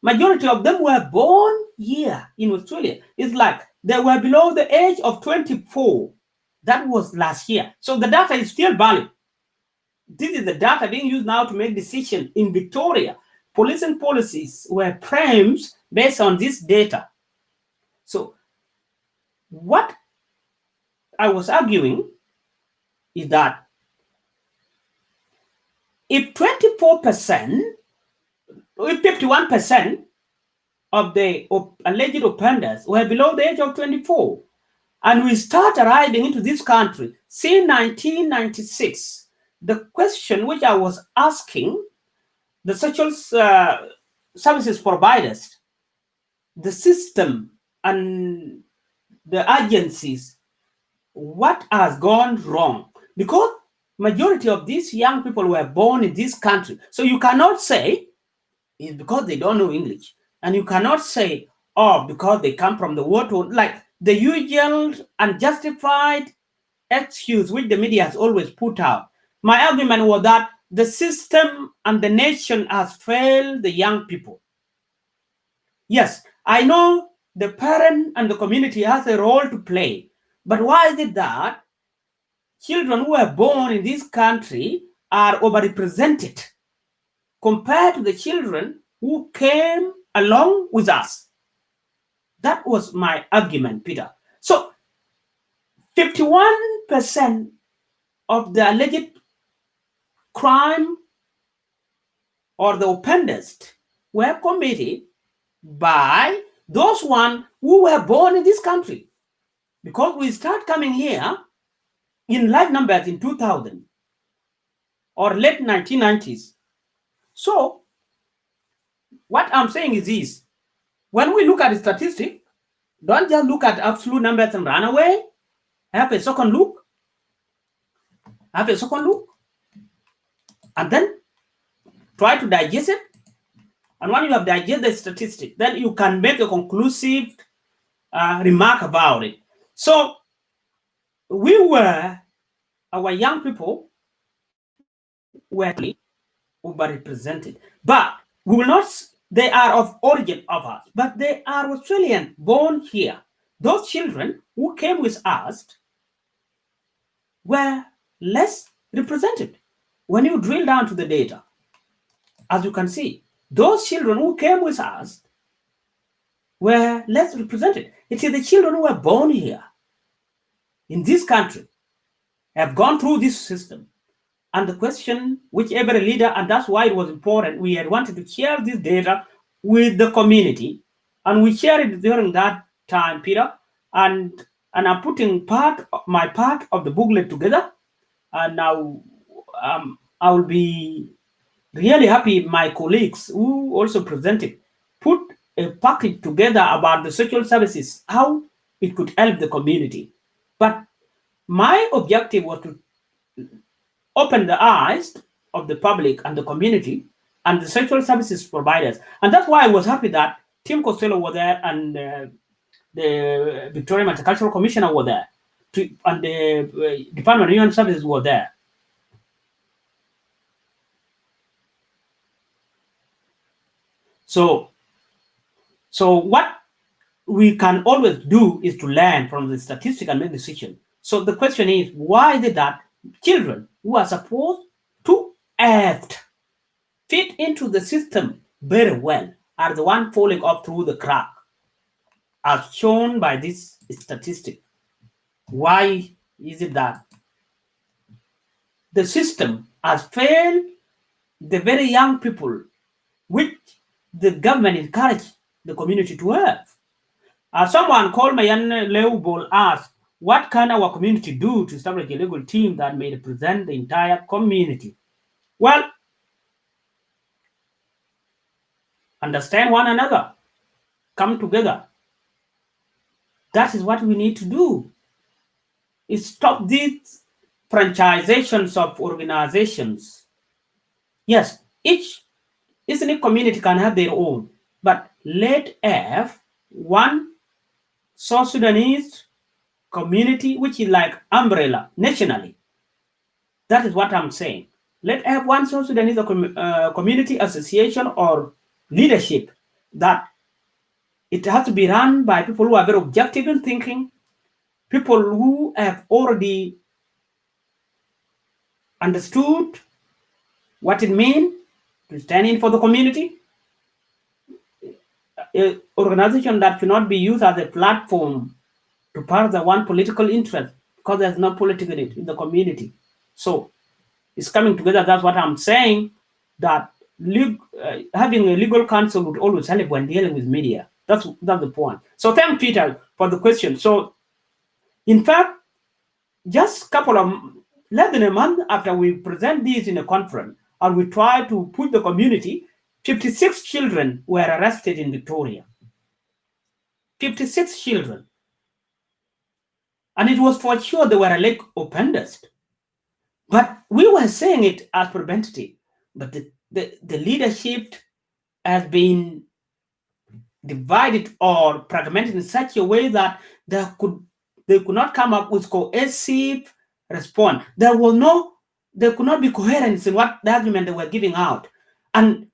majority of them were born here in Australia. It's like they were below the age of 24. That was last year. So the data is still valid. This is the data being used now to make decisions in Victoria. Policing policies were framed based on this data. So what I was arguing is that if 24%, if 51% of the alleged offenders were below the age of 24, and we start arriving into this country since 1996, the question which I was asking the social services providers, the system and the agencies, what has gone wrong? Because majority of these young people were born in this country. So you cannot say it's because they don't know English. And you cannot say, oh, because they come from the world, like the usual unjustified excuse which the media has always put out. My argument was that the system and the nation has failed the young people. Yes, I know the parent and the community has a role to play. But why is it that children who are born in this country are overrepresented compared to the children who came along with us? That was my argument, Peter. So 51% of the alleged crime or the offenders were committed by those ones who were born in this country. Because we start coming here in large numbers in 2000 or late 1990s. So what I'm saying is this: when we look at the statistic, don't just look at absolute numbers and run away. Have a second look. Have a second look. And then try to digest it. And when you have digested the statistic, then you can make a conclusive remark about it. So our young people were overrepresented. But we will not, they are of origin of us, but they are Australian, born here. Those children who came with us were less represented. When you drill down to the data, as you can see, those children who came with us were less represented. It is the children who were born here in this country have gone through this system. And the question which every leader, and that's why it was important, we had wanted to share this data with the community, and we shared it during that time, Peter. And I'm putting my part of the booklet together, and now I will be really happy if my colleagues who also presented put a package together about the social services, how it could help the community. But my objective was to open the eyes of the public and the community and the social services providers. And that's why I was happy that Tim Costello was there and the Victorian Multicultural Commissioner were there, and the Department of Human Services were there. So what we can always do is to learn from the statistic and make decisions. So the question is, why is it that children who are supposed to fit into the system very well are the one falling off through the crack, as shown by this statistic? Why is it that the system has failed the very young people which the government encouraged the community to have? Someone called Mayan Leubol asked, what can our community do to establish a legal team that may represent the entire community? Well, understand one another, come together. That is what we need to do, is stop these franchisations of organizations. Yes, each ethnic community can have their own, but let have one South Sudanese community, which is like umbrella nationally. That is what I'm saying. Let have one South Sudanese community association or leadership that it has to be run by people who are very objective in thinking, people who have already understood what it means to stand in for the community. An organization that should not be used as a platform to further one political interest, because there's no politics in it in the community. So it's coming together. That's what I'm saying, that having a legal counsel would always help when dealing with media. That's the point. So thank Peter for the question. So in fact, just less than a month after we present this in a conference and we try to put the community, 56 children were arrested in Victoria. 56 children. And it was for sure they were alleged offenders. But we were saying it as preventative. But the leadership has been divided or fragmented in such a way that they could not come up with cohesive response. There could not be coherence in what the argument they were giving out. And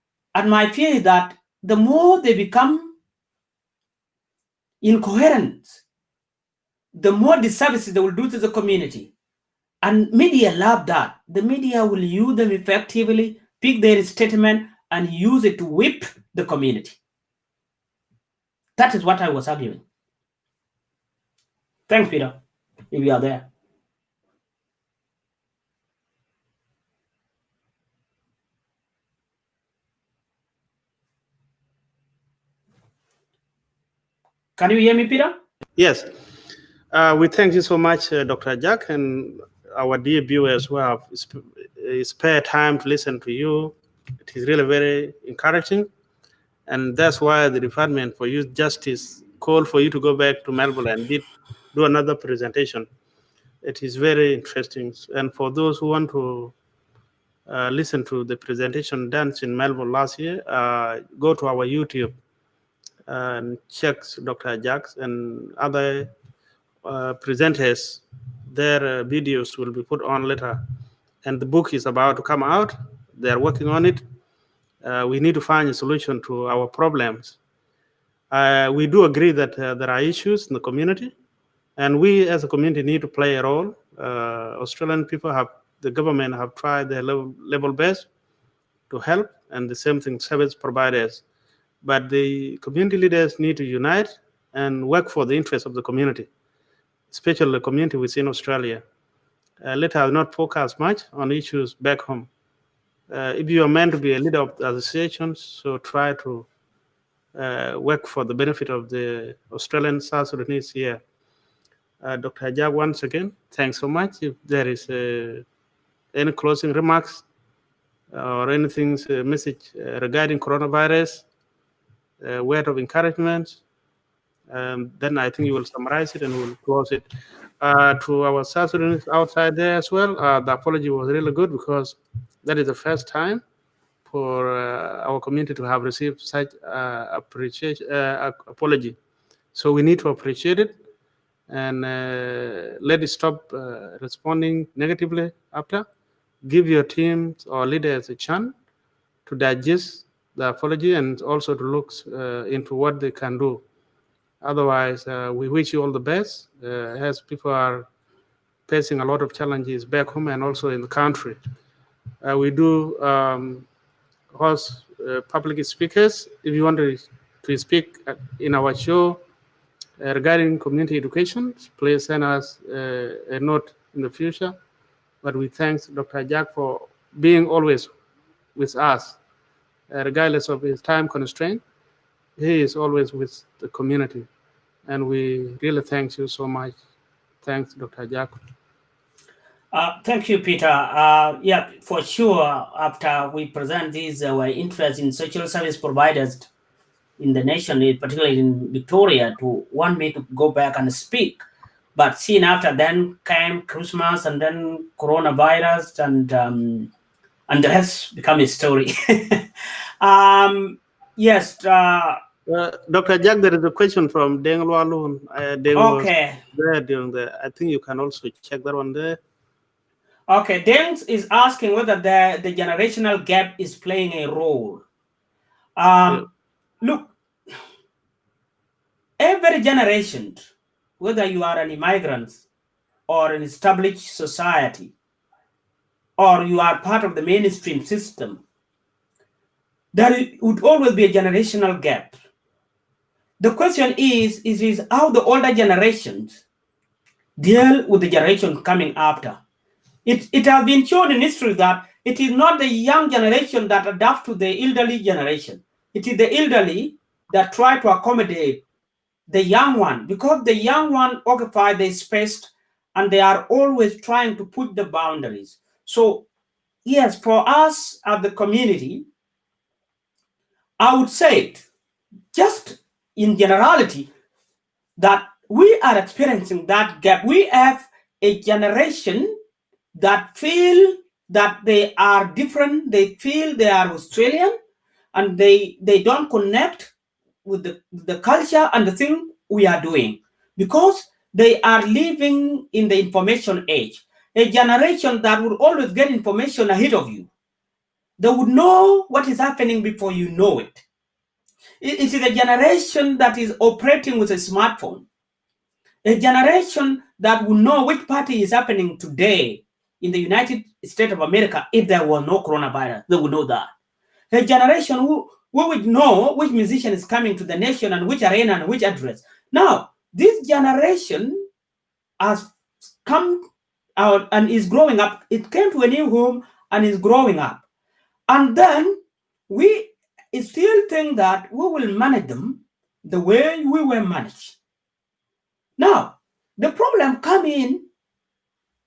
my fear is that the more they become incoherent, the more disservices they will do to the community. And media love that. The media will use them effectively, pick their statement, and use it to whip the community. That is what I was arguing. Thanks, Peter, if you are there. Can you hear me, Peter? Yes. We thank you so much, Dr. Ajak, and our dear viewers who have spare time to listen to you. It is really very encouraging. And that's why the Department for Youth Justice called for you to go back to Melbourne and do another presentation. It is very interesting. And for those who want to listen to the presentation done in Melbourne last year, go to our YouTube and check Dr. Ajak and other presenters. Their videos will be put on later. And the book is about to come out. They are working on it. We need to find a solution to our problems. We do agree that there are issues in the community, and we as a community need to play a role. Australian people the government have tried their level best to help, and the same thing service providers. But the community leaders need to unite and work for the interests of the community, especially the community within Australia. Let us not focus much on issues back home. If you are meant to be a leader of the associations, so try to work for the benefit of the Australian South Sudanese here. Dr. Ajak, once again, thanks so much. If there is any closing remarks or anything, message regarding coronavirus, word of encouragement, then I think you will summarize it and we'll close it. To our South Sudanese outside there as well, the apology was really good because that is the first time for our community to have received such apology. So we need to appreciate it and let it stop responding negatively after. Give your teams or leaders a chance to digest the apology and also to look into what they can do. Otherwise, we wish you all the best as people are facing a lot of challenges back home and also in the country. We do host public speakers. If you want to speak in our show regarding community education, please send us a note in the future. But we thank Dr. Ajak for being always with us, regardless of his time constraint. He is always with the community, and we really thank you so much. Thanks, Dr. Ajak. Thank you, Peter. Yeah, for sure. After we present these our interest in social service providers in the nation, particularly in Victoria, to want me to go back and speak. But soon after then came Christmas and then coronavirus and the rest become a story. Yes. Dr. Jack, there is a question from Deng Lualun. Deng was Okay. there during I think you can also check that one there. Okay, Deng is asking whether the generational gap is playing a role. Look, every generation, whether you are an immigrant or an established society, or you are part of the mainstream system, there would always be a generational gap. The question is how the older generations deal with the generation coming after. It has been shown in history that it is not the young generation that adapt to the elderly generation. It is the elderly that try to accommodate the young one, because the young one occupy the space and they are always trying to put the boundaries. So yes, for us as the community, I would say it, just in generality, that we are experiencing that gap. We have a generation that feel that they are different, they feel they are Australian, and they don't connect with the culture and the thing we are doing, because they are living in the information age. A generation that would always get information ahead of you. They would know what is happening before you know it. It is a generation that is operating with a smartphone. A generation that will know which party is happening today in the United States of America. If there was no coronavirus, they would know that. A generation who would know which musician is coming to the nation and which arena and which address. Now, this generation has come out and is growing up. It came to a new home and is growing up. And then we still think that we will manage them the way we were managed. Now, the problem come in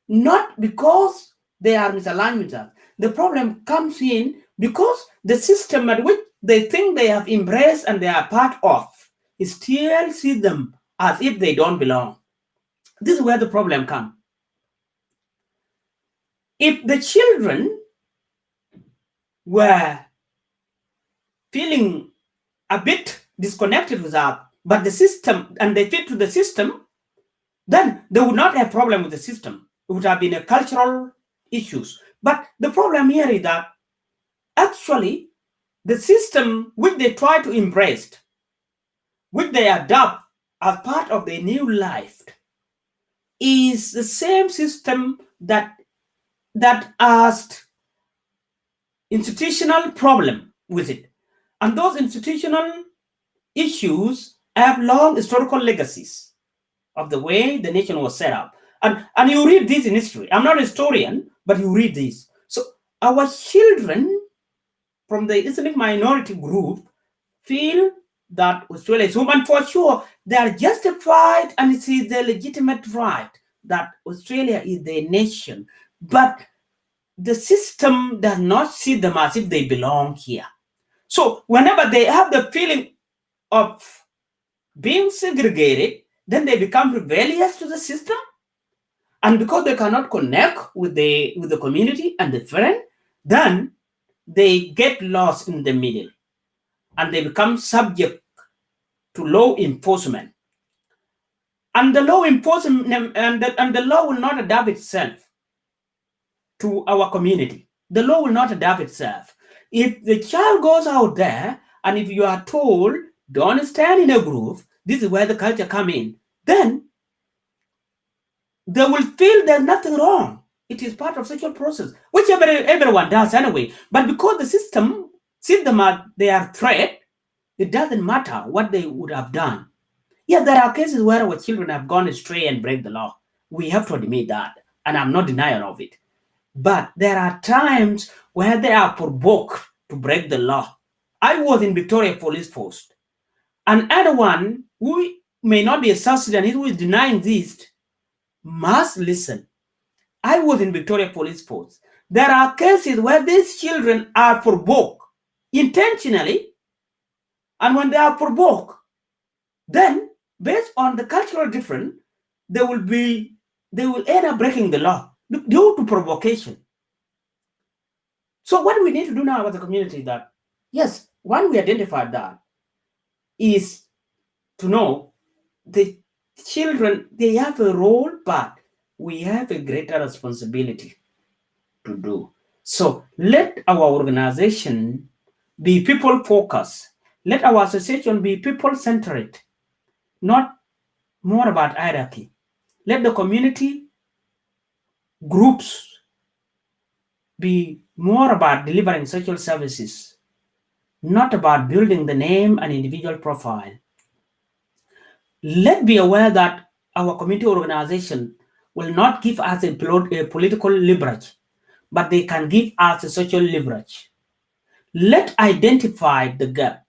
not because they are misaligned with us. The problem comes in because the system at which they think they have embraced and they are part of still see them as if they don't belong. This is where the problem comes. If the children were feeling a bit disconnected with us, but the system, and they fit to the system, then they would not have problem with the system. It would have been a cultural issues. But the problem here is that actually the system which they try to embrace, which they adopt as part of their new life, is the same system that has institutional problem with it. And those institutional issues have long historical legacies of the way the nation was set up. And you read this in history. I'm not a historian, but you read this. So our children from the ethnic minority group feel that Australia is home, and for sure they are justified, and it is their legitimate right that Australia is their nation. But the system does not see them as if they belong here. So whenever they have the feeling of being segregated, then they become rebellious to the system. And because they cannot connect with the community and the friend, then they get lost in the middle and they become subject to law enforcement. And the law enforcement and the law will not adapt itself to our community. The law will not adapt itself. If the child goes out there and if you are told, don't stand in a group, this is where the culture come in, then they will feel there's nothing wrong. It is part of social process, which everyone does anyway. But because the system sees them as they are threat, it doesn't matter what they would have done. Yeah, there are cases where our children have gone astray and break the law. We have to admit that, and I'm not denial of it. But there are times where they are provoked to break the law. I was in Victoria Police Force, and anyone who may not be a South Sudanese who is denying this must listen. I was in Victoria Police Force. There are cases where these children are provoked intentionally, and when they are provoked, then based on the cultural difference, they will end up breaking the law due to provocation. So what we need to do now as a community that, yes, when we identify that, is to know the children, they have a role, but we have a greater responsibility to do. So let our organization be people focused. Let our association be people centered, not more about hierarchy. Let the community groups be more about delivering social services, not about building the name and individual profile. Let's be aware that our community organization will not give us a political leverage, but they can give us a social leverage. Let's identify the gap,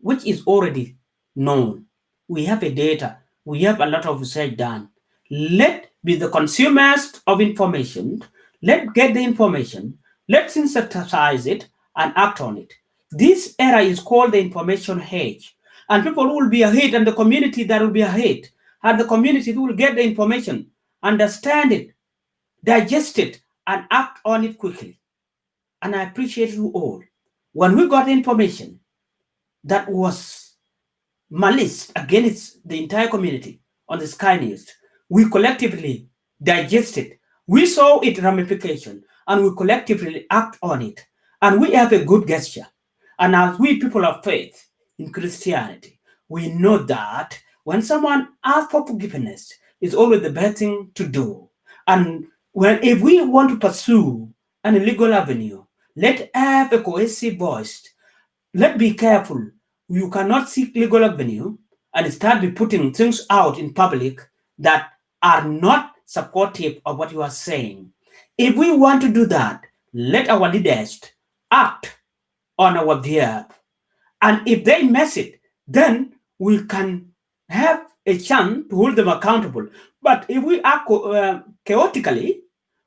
which is already known. We have a data. We have a lot of research done. Let be the consumers of information. Let's get the information. Let's synthesize it and act on it. This era is called the information age. And people will be ahead, and the community that will be ahead, and the community who will get the information, understand it, digest it, and act on it quickly. And I appreciate you all. When we got the information that was malice against the entire community on the Sky News, we collectively digested. We saw its ramification, and we collectively act on it. And we have a good gesture. And as we people of faith in Christianity, we know that when someone asks for forgiveness, it's always the best thing to do. And if we want to pursue an illegal avenue, let have a cohesive voice. Let's be careful. You cannot seek legal avenue and start be putting things out in public that are not supportive of what you are saying. If we want to do that, let our leaders act on our behalf. And if they mess it, then we can have a chance to hold them accountable. But if we act chaotically,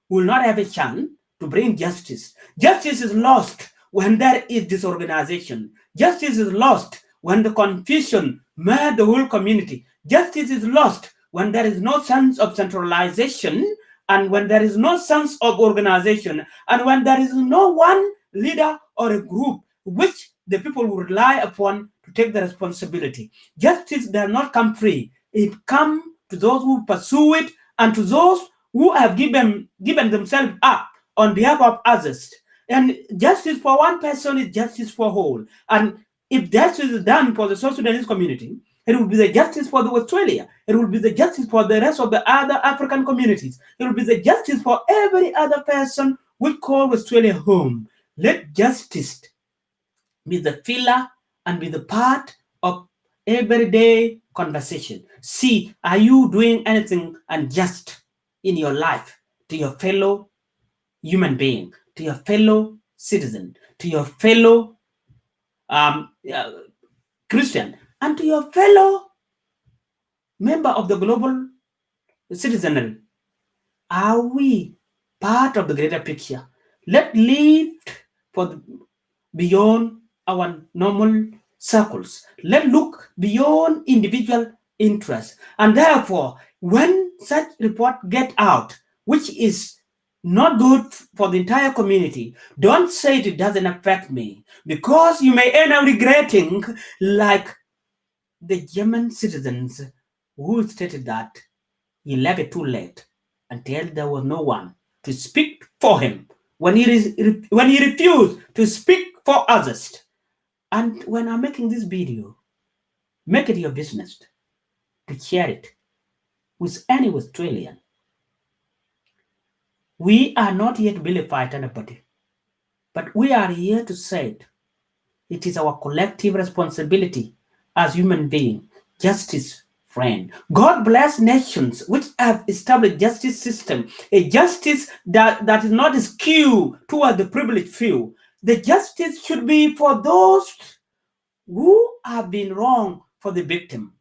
we will not have a chance to bring justice. Justice is lost when there is disorganization. Justice is lost when the confusion made the whole community. Justice is lost when there is no sense of centralization, and when there is no sense of organization, and when there is no one leader or a group which the people will rely upon to take the responsibility. Justice does not come free. It comes to those who pursue it and to those who have given themselves up on behalf of others. And justice for one person is justice for all. And if justice is done for the South Sudanese community, it will be the justice for the Australia. It will be the justice for the rest of the other African communities. It will be the justice for every other person we call Australia home. Let justice be the filler and be the part of everyday conversation. See, are you doing anything unjust in your life to your fellow human being, to your fellow citizen, to your fellow um, uh, Christian, and to your fellow member of the global citizenry? Are we part of the greater picture? Let live for beyond our normal circles. Let look beyond individual interests. And therefore, when such report get out, which is not good for the entire community, don't say it doesn't affect me, because you may end up regretting, like the German citizens who stated that he left it too late until there was no one to speak for him when when he refused to speak for others. And when I'm making this video, make it your business to share it with any Australian. We are not here to vilify anybody, but we are here to say it is our collective responsibility as human beings. Justice, friend. God bless nations which have established justice system, a justice that is not skewed toward the privileged few. The justice should be for those who have been wrong, for the victim.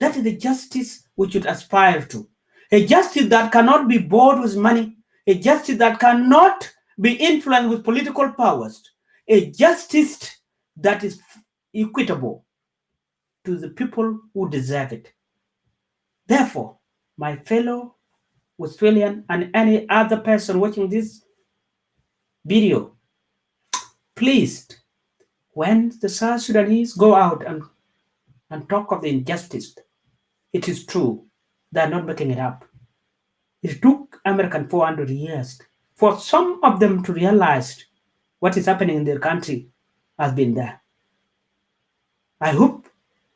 That is the justice we should aspire to. A justice that cannot be bought with money, a justice that cannot be influenced with political powers, a justice that is equitable to the people who deserve it. Therefore, my fellow Australian and any other person watching this video, please, when the South Sudanese go out and talk of the injustice, it is true. They're not making it up. It took American 400 years for some of them to realize what is happening in their country has been there. I hope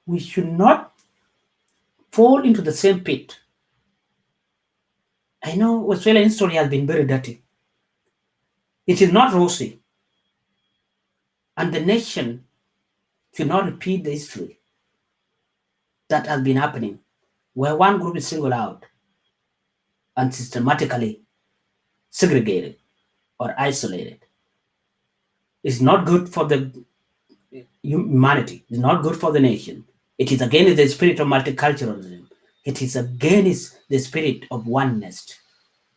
we should not fall into the same pit. I know Australian history has been very dirty. It is not rosy. And the nation should not repeat the history that has been happening, where one group is singled out and systematically segregated or isolated. It's not good for the humanity. It's not good for the nation. It is against the spirit of multiculturalism. It is against the spirit of oneness.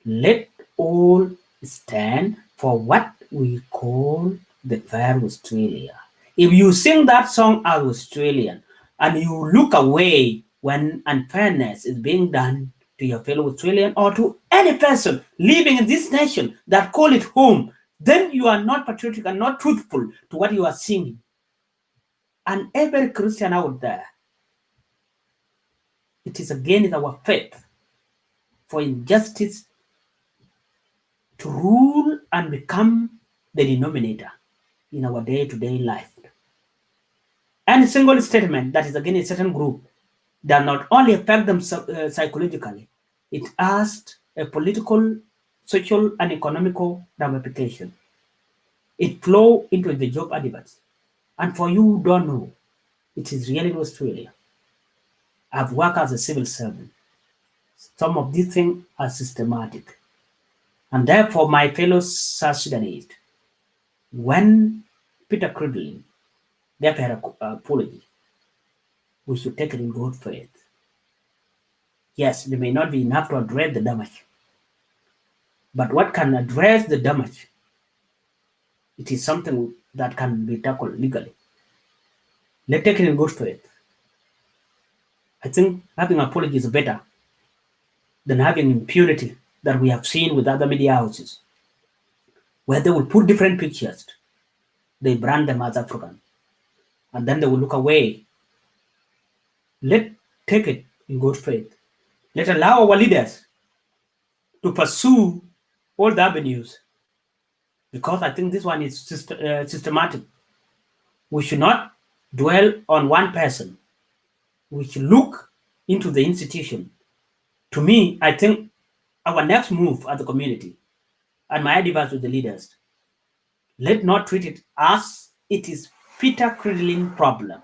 Let all stand for what we call the fair Australia. If you sing that song as Australian and you look away when unfairness is being done to your fellow Australian or to any person living in this nation that call it home, then you are not patriotic and not truthful to what you are singing. And every Christian out there, it is against our faith for injustice to rule and become the denominator in our day-to-day life. Any single statement that is against a certain group does not only affect them psychologically, it has a political, social, and economical ramification. It flows into the job adverts. And for you who don't know, it is really in Australia. I've worked as a civil servant. Some of these things are systematic. And therefore, my fellow South Sudanese, when Peter Cridlin gave her an apology, we should take it in good faith. Yes, there may not be enough to address the damage. But what can address the damage? It is something that can be tackled legally. Let's take it in good faith. I think having apology is better than having impunity that we have seen with other media houses, where they will put different pictures. They brand them as African, and then they will look away. Let's take it in good faith. Let's allow our leaders to pursue all the avenues, because I think this one is systematic. We should not dwell on one person. We should look into the institution. To me, I think our next move as a community, and my advice with the leaders, let not treat it as it is Peter Cridlin problem.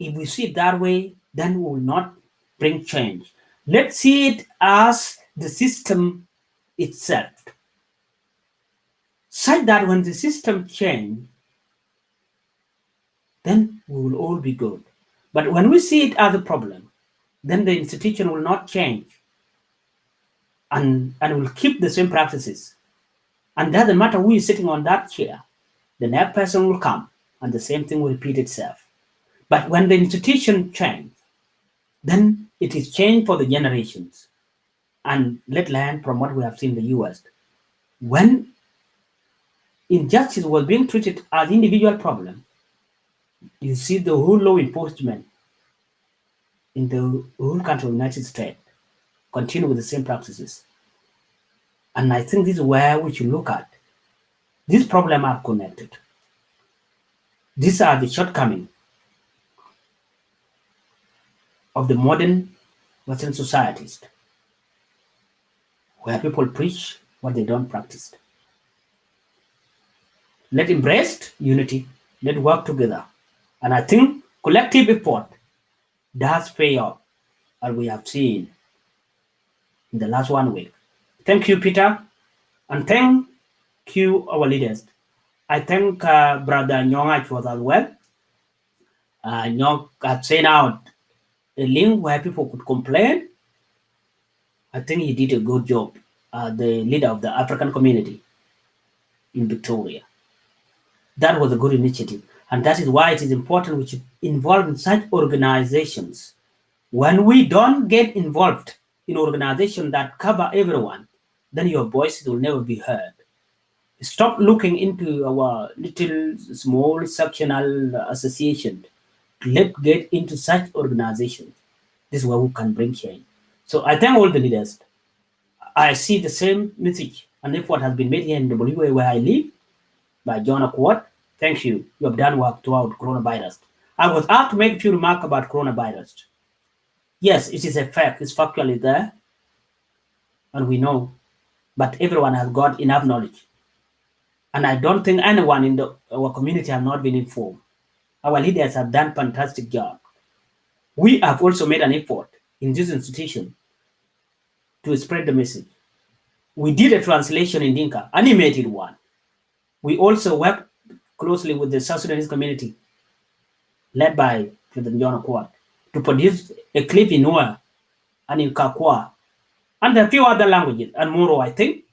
If we see it that way, then we will not bring change. Let's see it as the system itself, such that when the system change, then we will all be good. But when we see it as a problem, then the institution will not change and will keep the same practices. And doesn't matter who is sitting on that chair, the next person will come and the same thing will repeat itself. But when the institution change, then it is change for the generations. And let's learn from what we have seen in the US. When injustice was being treated as individual problem, you see the whole law enforcement in the whole country of the United States continue with the same practices. And I think this is where we should look at. These problems are connected. These are the shortcomings of the modern Western societies, where people preach what they don't practice. Let's embrace unity. Let's work together. And I think collective effort does pay off, as we have seen in the last 1 week. Thank you, Peter, and thank you, our leaders. I thank Brother Nyong was as well. Nyong had sent out a link where people could complain. I think he did a good job, the leader of the African community in Victoria. That was a good initiative. And that is why it is important we should involve in such organizations. When we don't get involved in organizations that cover everyone, then your voices will never be heard. Stop looking into our little small sectional association. Let's get into such organizations. This is where we can bring change. So I thank all the leaders. I see the same message and effort has been made here in the WA where I live by John Accord. Thank you. You have done work throughout coronavirus. I was asked to make a few remarks about coronavirus. Yes, it is a fact. It's factually there. And we know. But everyone has got enough knowledge. And I don't think anyone in our community has not been informed. Our leaders have done a fantastic job. We have also made an effort in this institution to spread the message. We did a translation in Dinka, animated one. We also worked closely with the South Sudanese community, led by President John Accord, to produce a clip in Noah and in Kakwa, and a few other languages, and Moro, I think.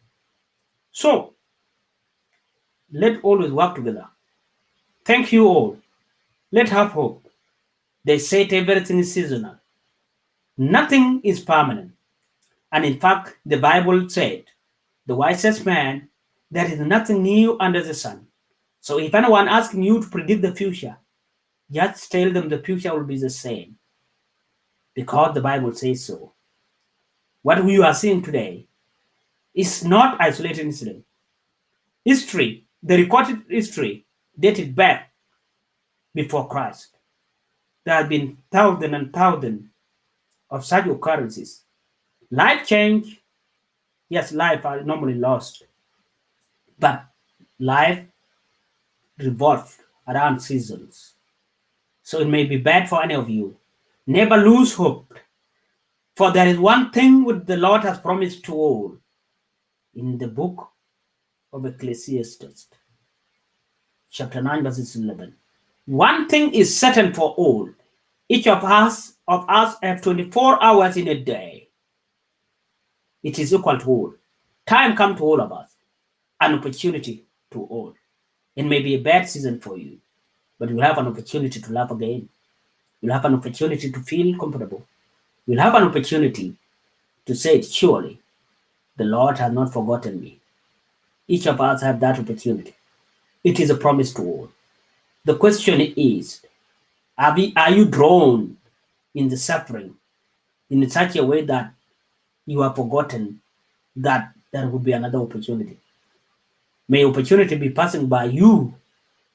So, let's always work together. Thank you all. Let's have hope. They said everything is seasonal. Nothing is permanent. And in fact, the Bible said, the wisest man, there is nothing new under the sun. So if anyone asking you to predict the future, just tell them the future will be the same. Because the Bible says so. What we are seeing today is not isolated incident. History, the recorded history, dated back before Christ. There have been thousands and thousands of such occurrences. Life change, yes, life are normally lost, but life revolves around seasons. So it may be bad for any of you. Never lose hope, for there is one thing which the Lord has promised to all in the book of Ecclesiastes, chapter 9, verses 11. One thing is certain for all. Each of us have 24 hours in a day. It is equal to all. Time comes to all of us. An opportunity to all. It may be a bad season for you, but you'll have an opportunity to laugh again. You'll have an opportunity to feel comfortable. You'll have an opportunity to say, surely, the Lord has not forgotten me. Each of us have that opportunity. It is a promise to all. The question is, are you drawn in the suffering in such a way that you have forgotten that there will be another opportunity? May opportunity be passing by you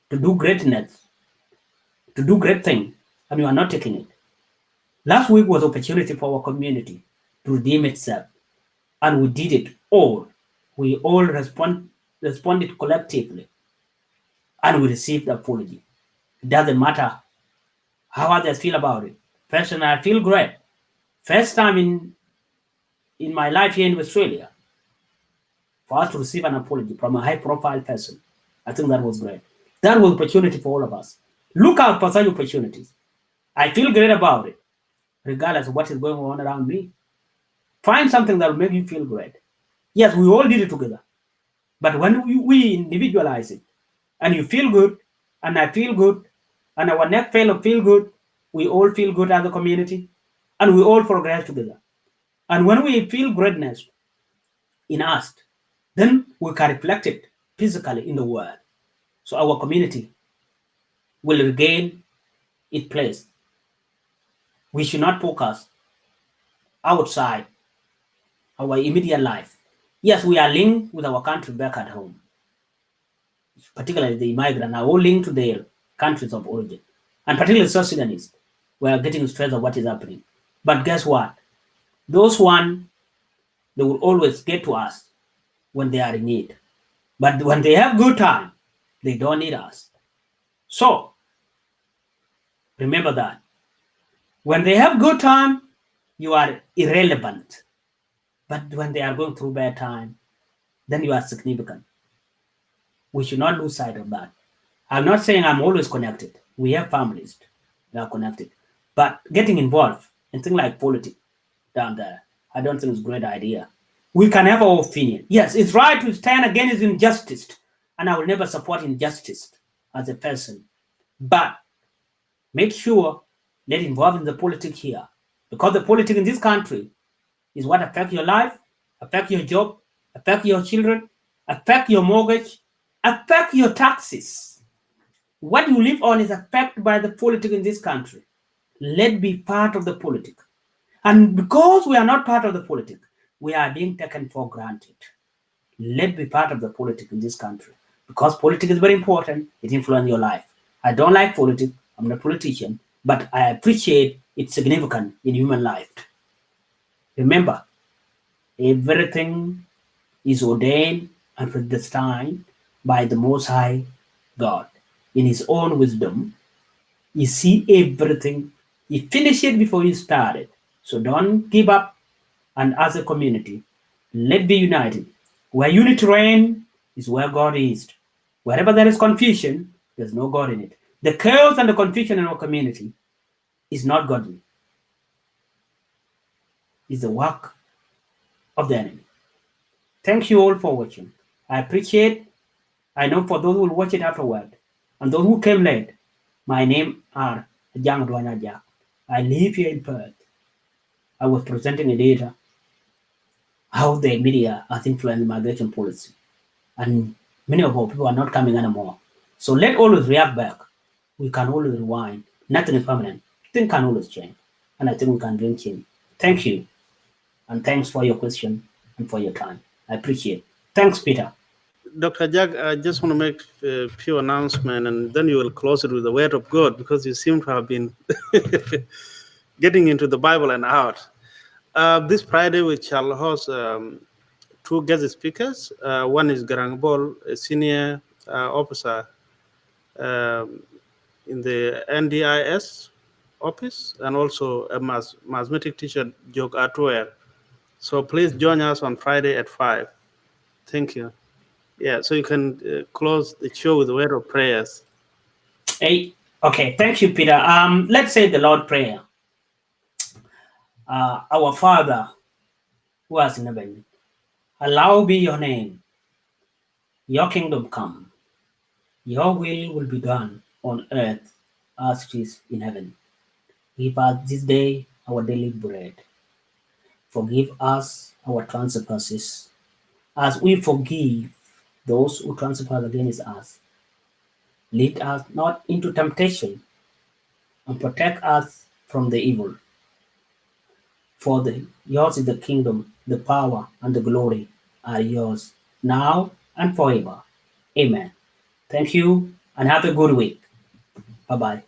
to do greatness, to do great things, and you are not taking it. Last week was opportunity for our community to redeem itself, and we did it all. We all responded collectively, and we received apology. It doesn't matter how others feel about it. Personally, I feel great. First time in my life here in Australia, for us to receive an apology from a high-profile person, I think that was great. That was opportunity for all of us. Look out for such opportunities. I feel great about it, regardless of what is going on around me. Find something that will make you feel great. Yes, we all did it together. But when we individualize it, and you feel good, and I feel good, and our next fellow feel good, we all feel good as a community, and we all progress together. And when we feel greatness in us, then we can reflect it physically in the world. So our community will regain its place. We should not focus outside our immediate life. Yes, we are linked with our country back at home, particularly the immigrant are all linked to their countries of origin, and particularly South Sudanese. We are getting stressed of what is happening. But guess what? Those one, they will always get to us when they are in need. But when they have good time, they don't need us. So remember that. When they have good time, you are irrelevant. But when they are going through bad time, then you are significant. We should not lose sight of that. I'm not saying I'm always connected. We have families that are connected. But getting involved in things like politics down there, I don't think it's a great idea. We can have our opinion. Yes, it's right to stand against injustice, and I will never support injustice as a person. But make sure get involved in the politics here, because the politics in this country is what affect your life, affect your job, affect your children, affect your mortgage, affect your taxes. What you live on is affected by the politics in this country. Let be part of the politics. And because we are not part of the politics, we are being taken for granted. Let be part of the politics in this country. Because politics is very important, it influences your life. I don't like politics, I'm not a politician, but I appreciate its significance in human life. Remember, everything is ordained and predestined by the Most High God. In His own wisdom, He see everything. He finished it before He started. So don't give up. And as a community, let's be united. Where unity reigns is where God is. Wherever there is confusion, there's no God in it. The chaos and the confusion in our community is not godly. It's the work of the enemy. Thank you all for watching. I appreciate. I know for those who will watch it afterward, and those who came late, my name are Ajak. I live here in Perth. I was presenting a data how the media has influenced migration policy, and many of our people are not coming anymore. So let's always react back. We can always rewind. Nothing is permanent. Things can always change, and I think we can bring change. Thank you, and thanks for your question and for your time. I appreciate it. Thanks, Peter. Dr. Jack, I just want to make a few announcements, and then you will close it with the word of God, because you seem to have been getting into the Bible and out. This Friday, we shall host two guest speakers. One is Garang Bol, a senior officer in the NDIS office, and also a mathematics teacher, Jog Atwell. So please join us on Friday at 5. Thank you. Yeah, so you can close the show with a word of prayers. Hey, okay, thank you, Peter. Let's say the Lord Prayer. Our Father, who art in heaven, hallowed be your name. Your kingdom come. Your will be done on earth as it is in heaven. Give us this day our daily bread. Forgive us our trespasses, as we forgive those who trespass against us. Lead us not into temptation, and protect us from the evil. For yours is the kingdom, the power, and the glory are yours, now and forever. Amen. Thank you, and have a good week. Bye-bye.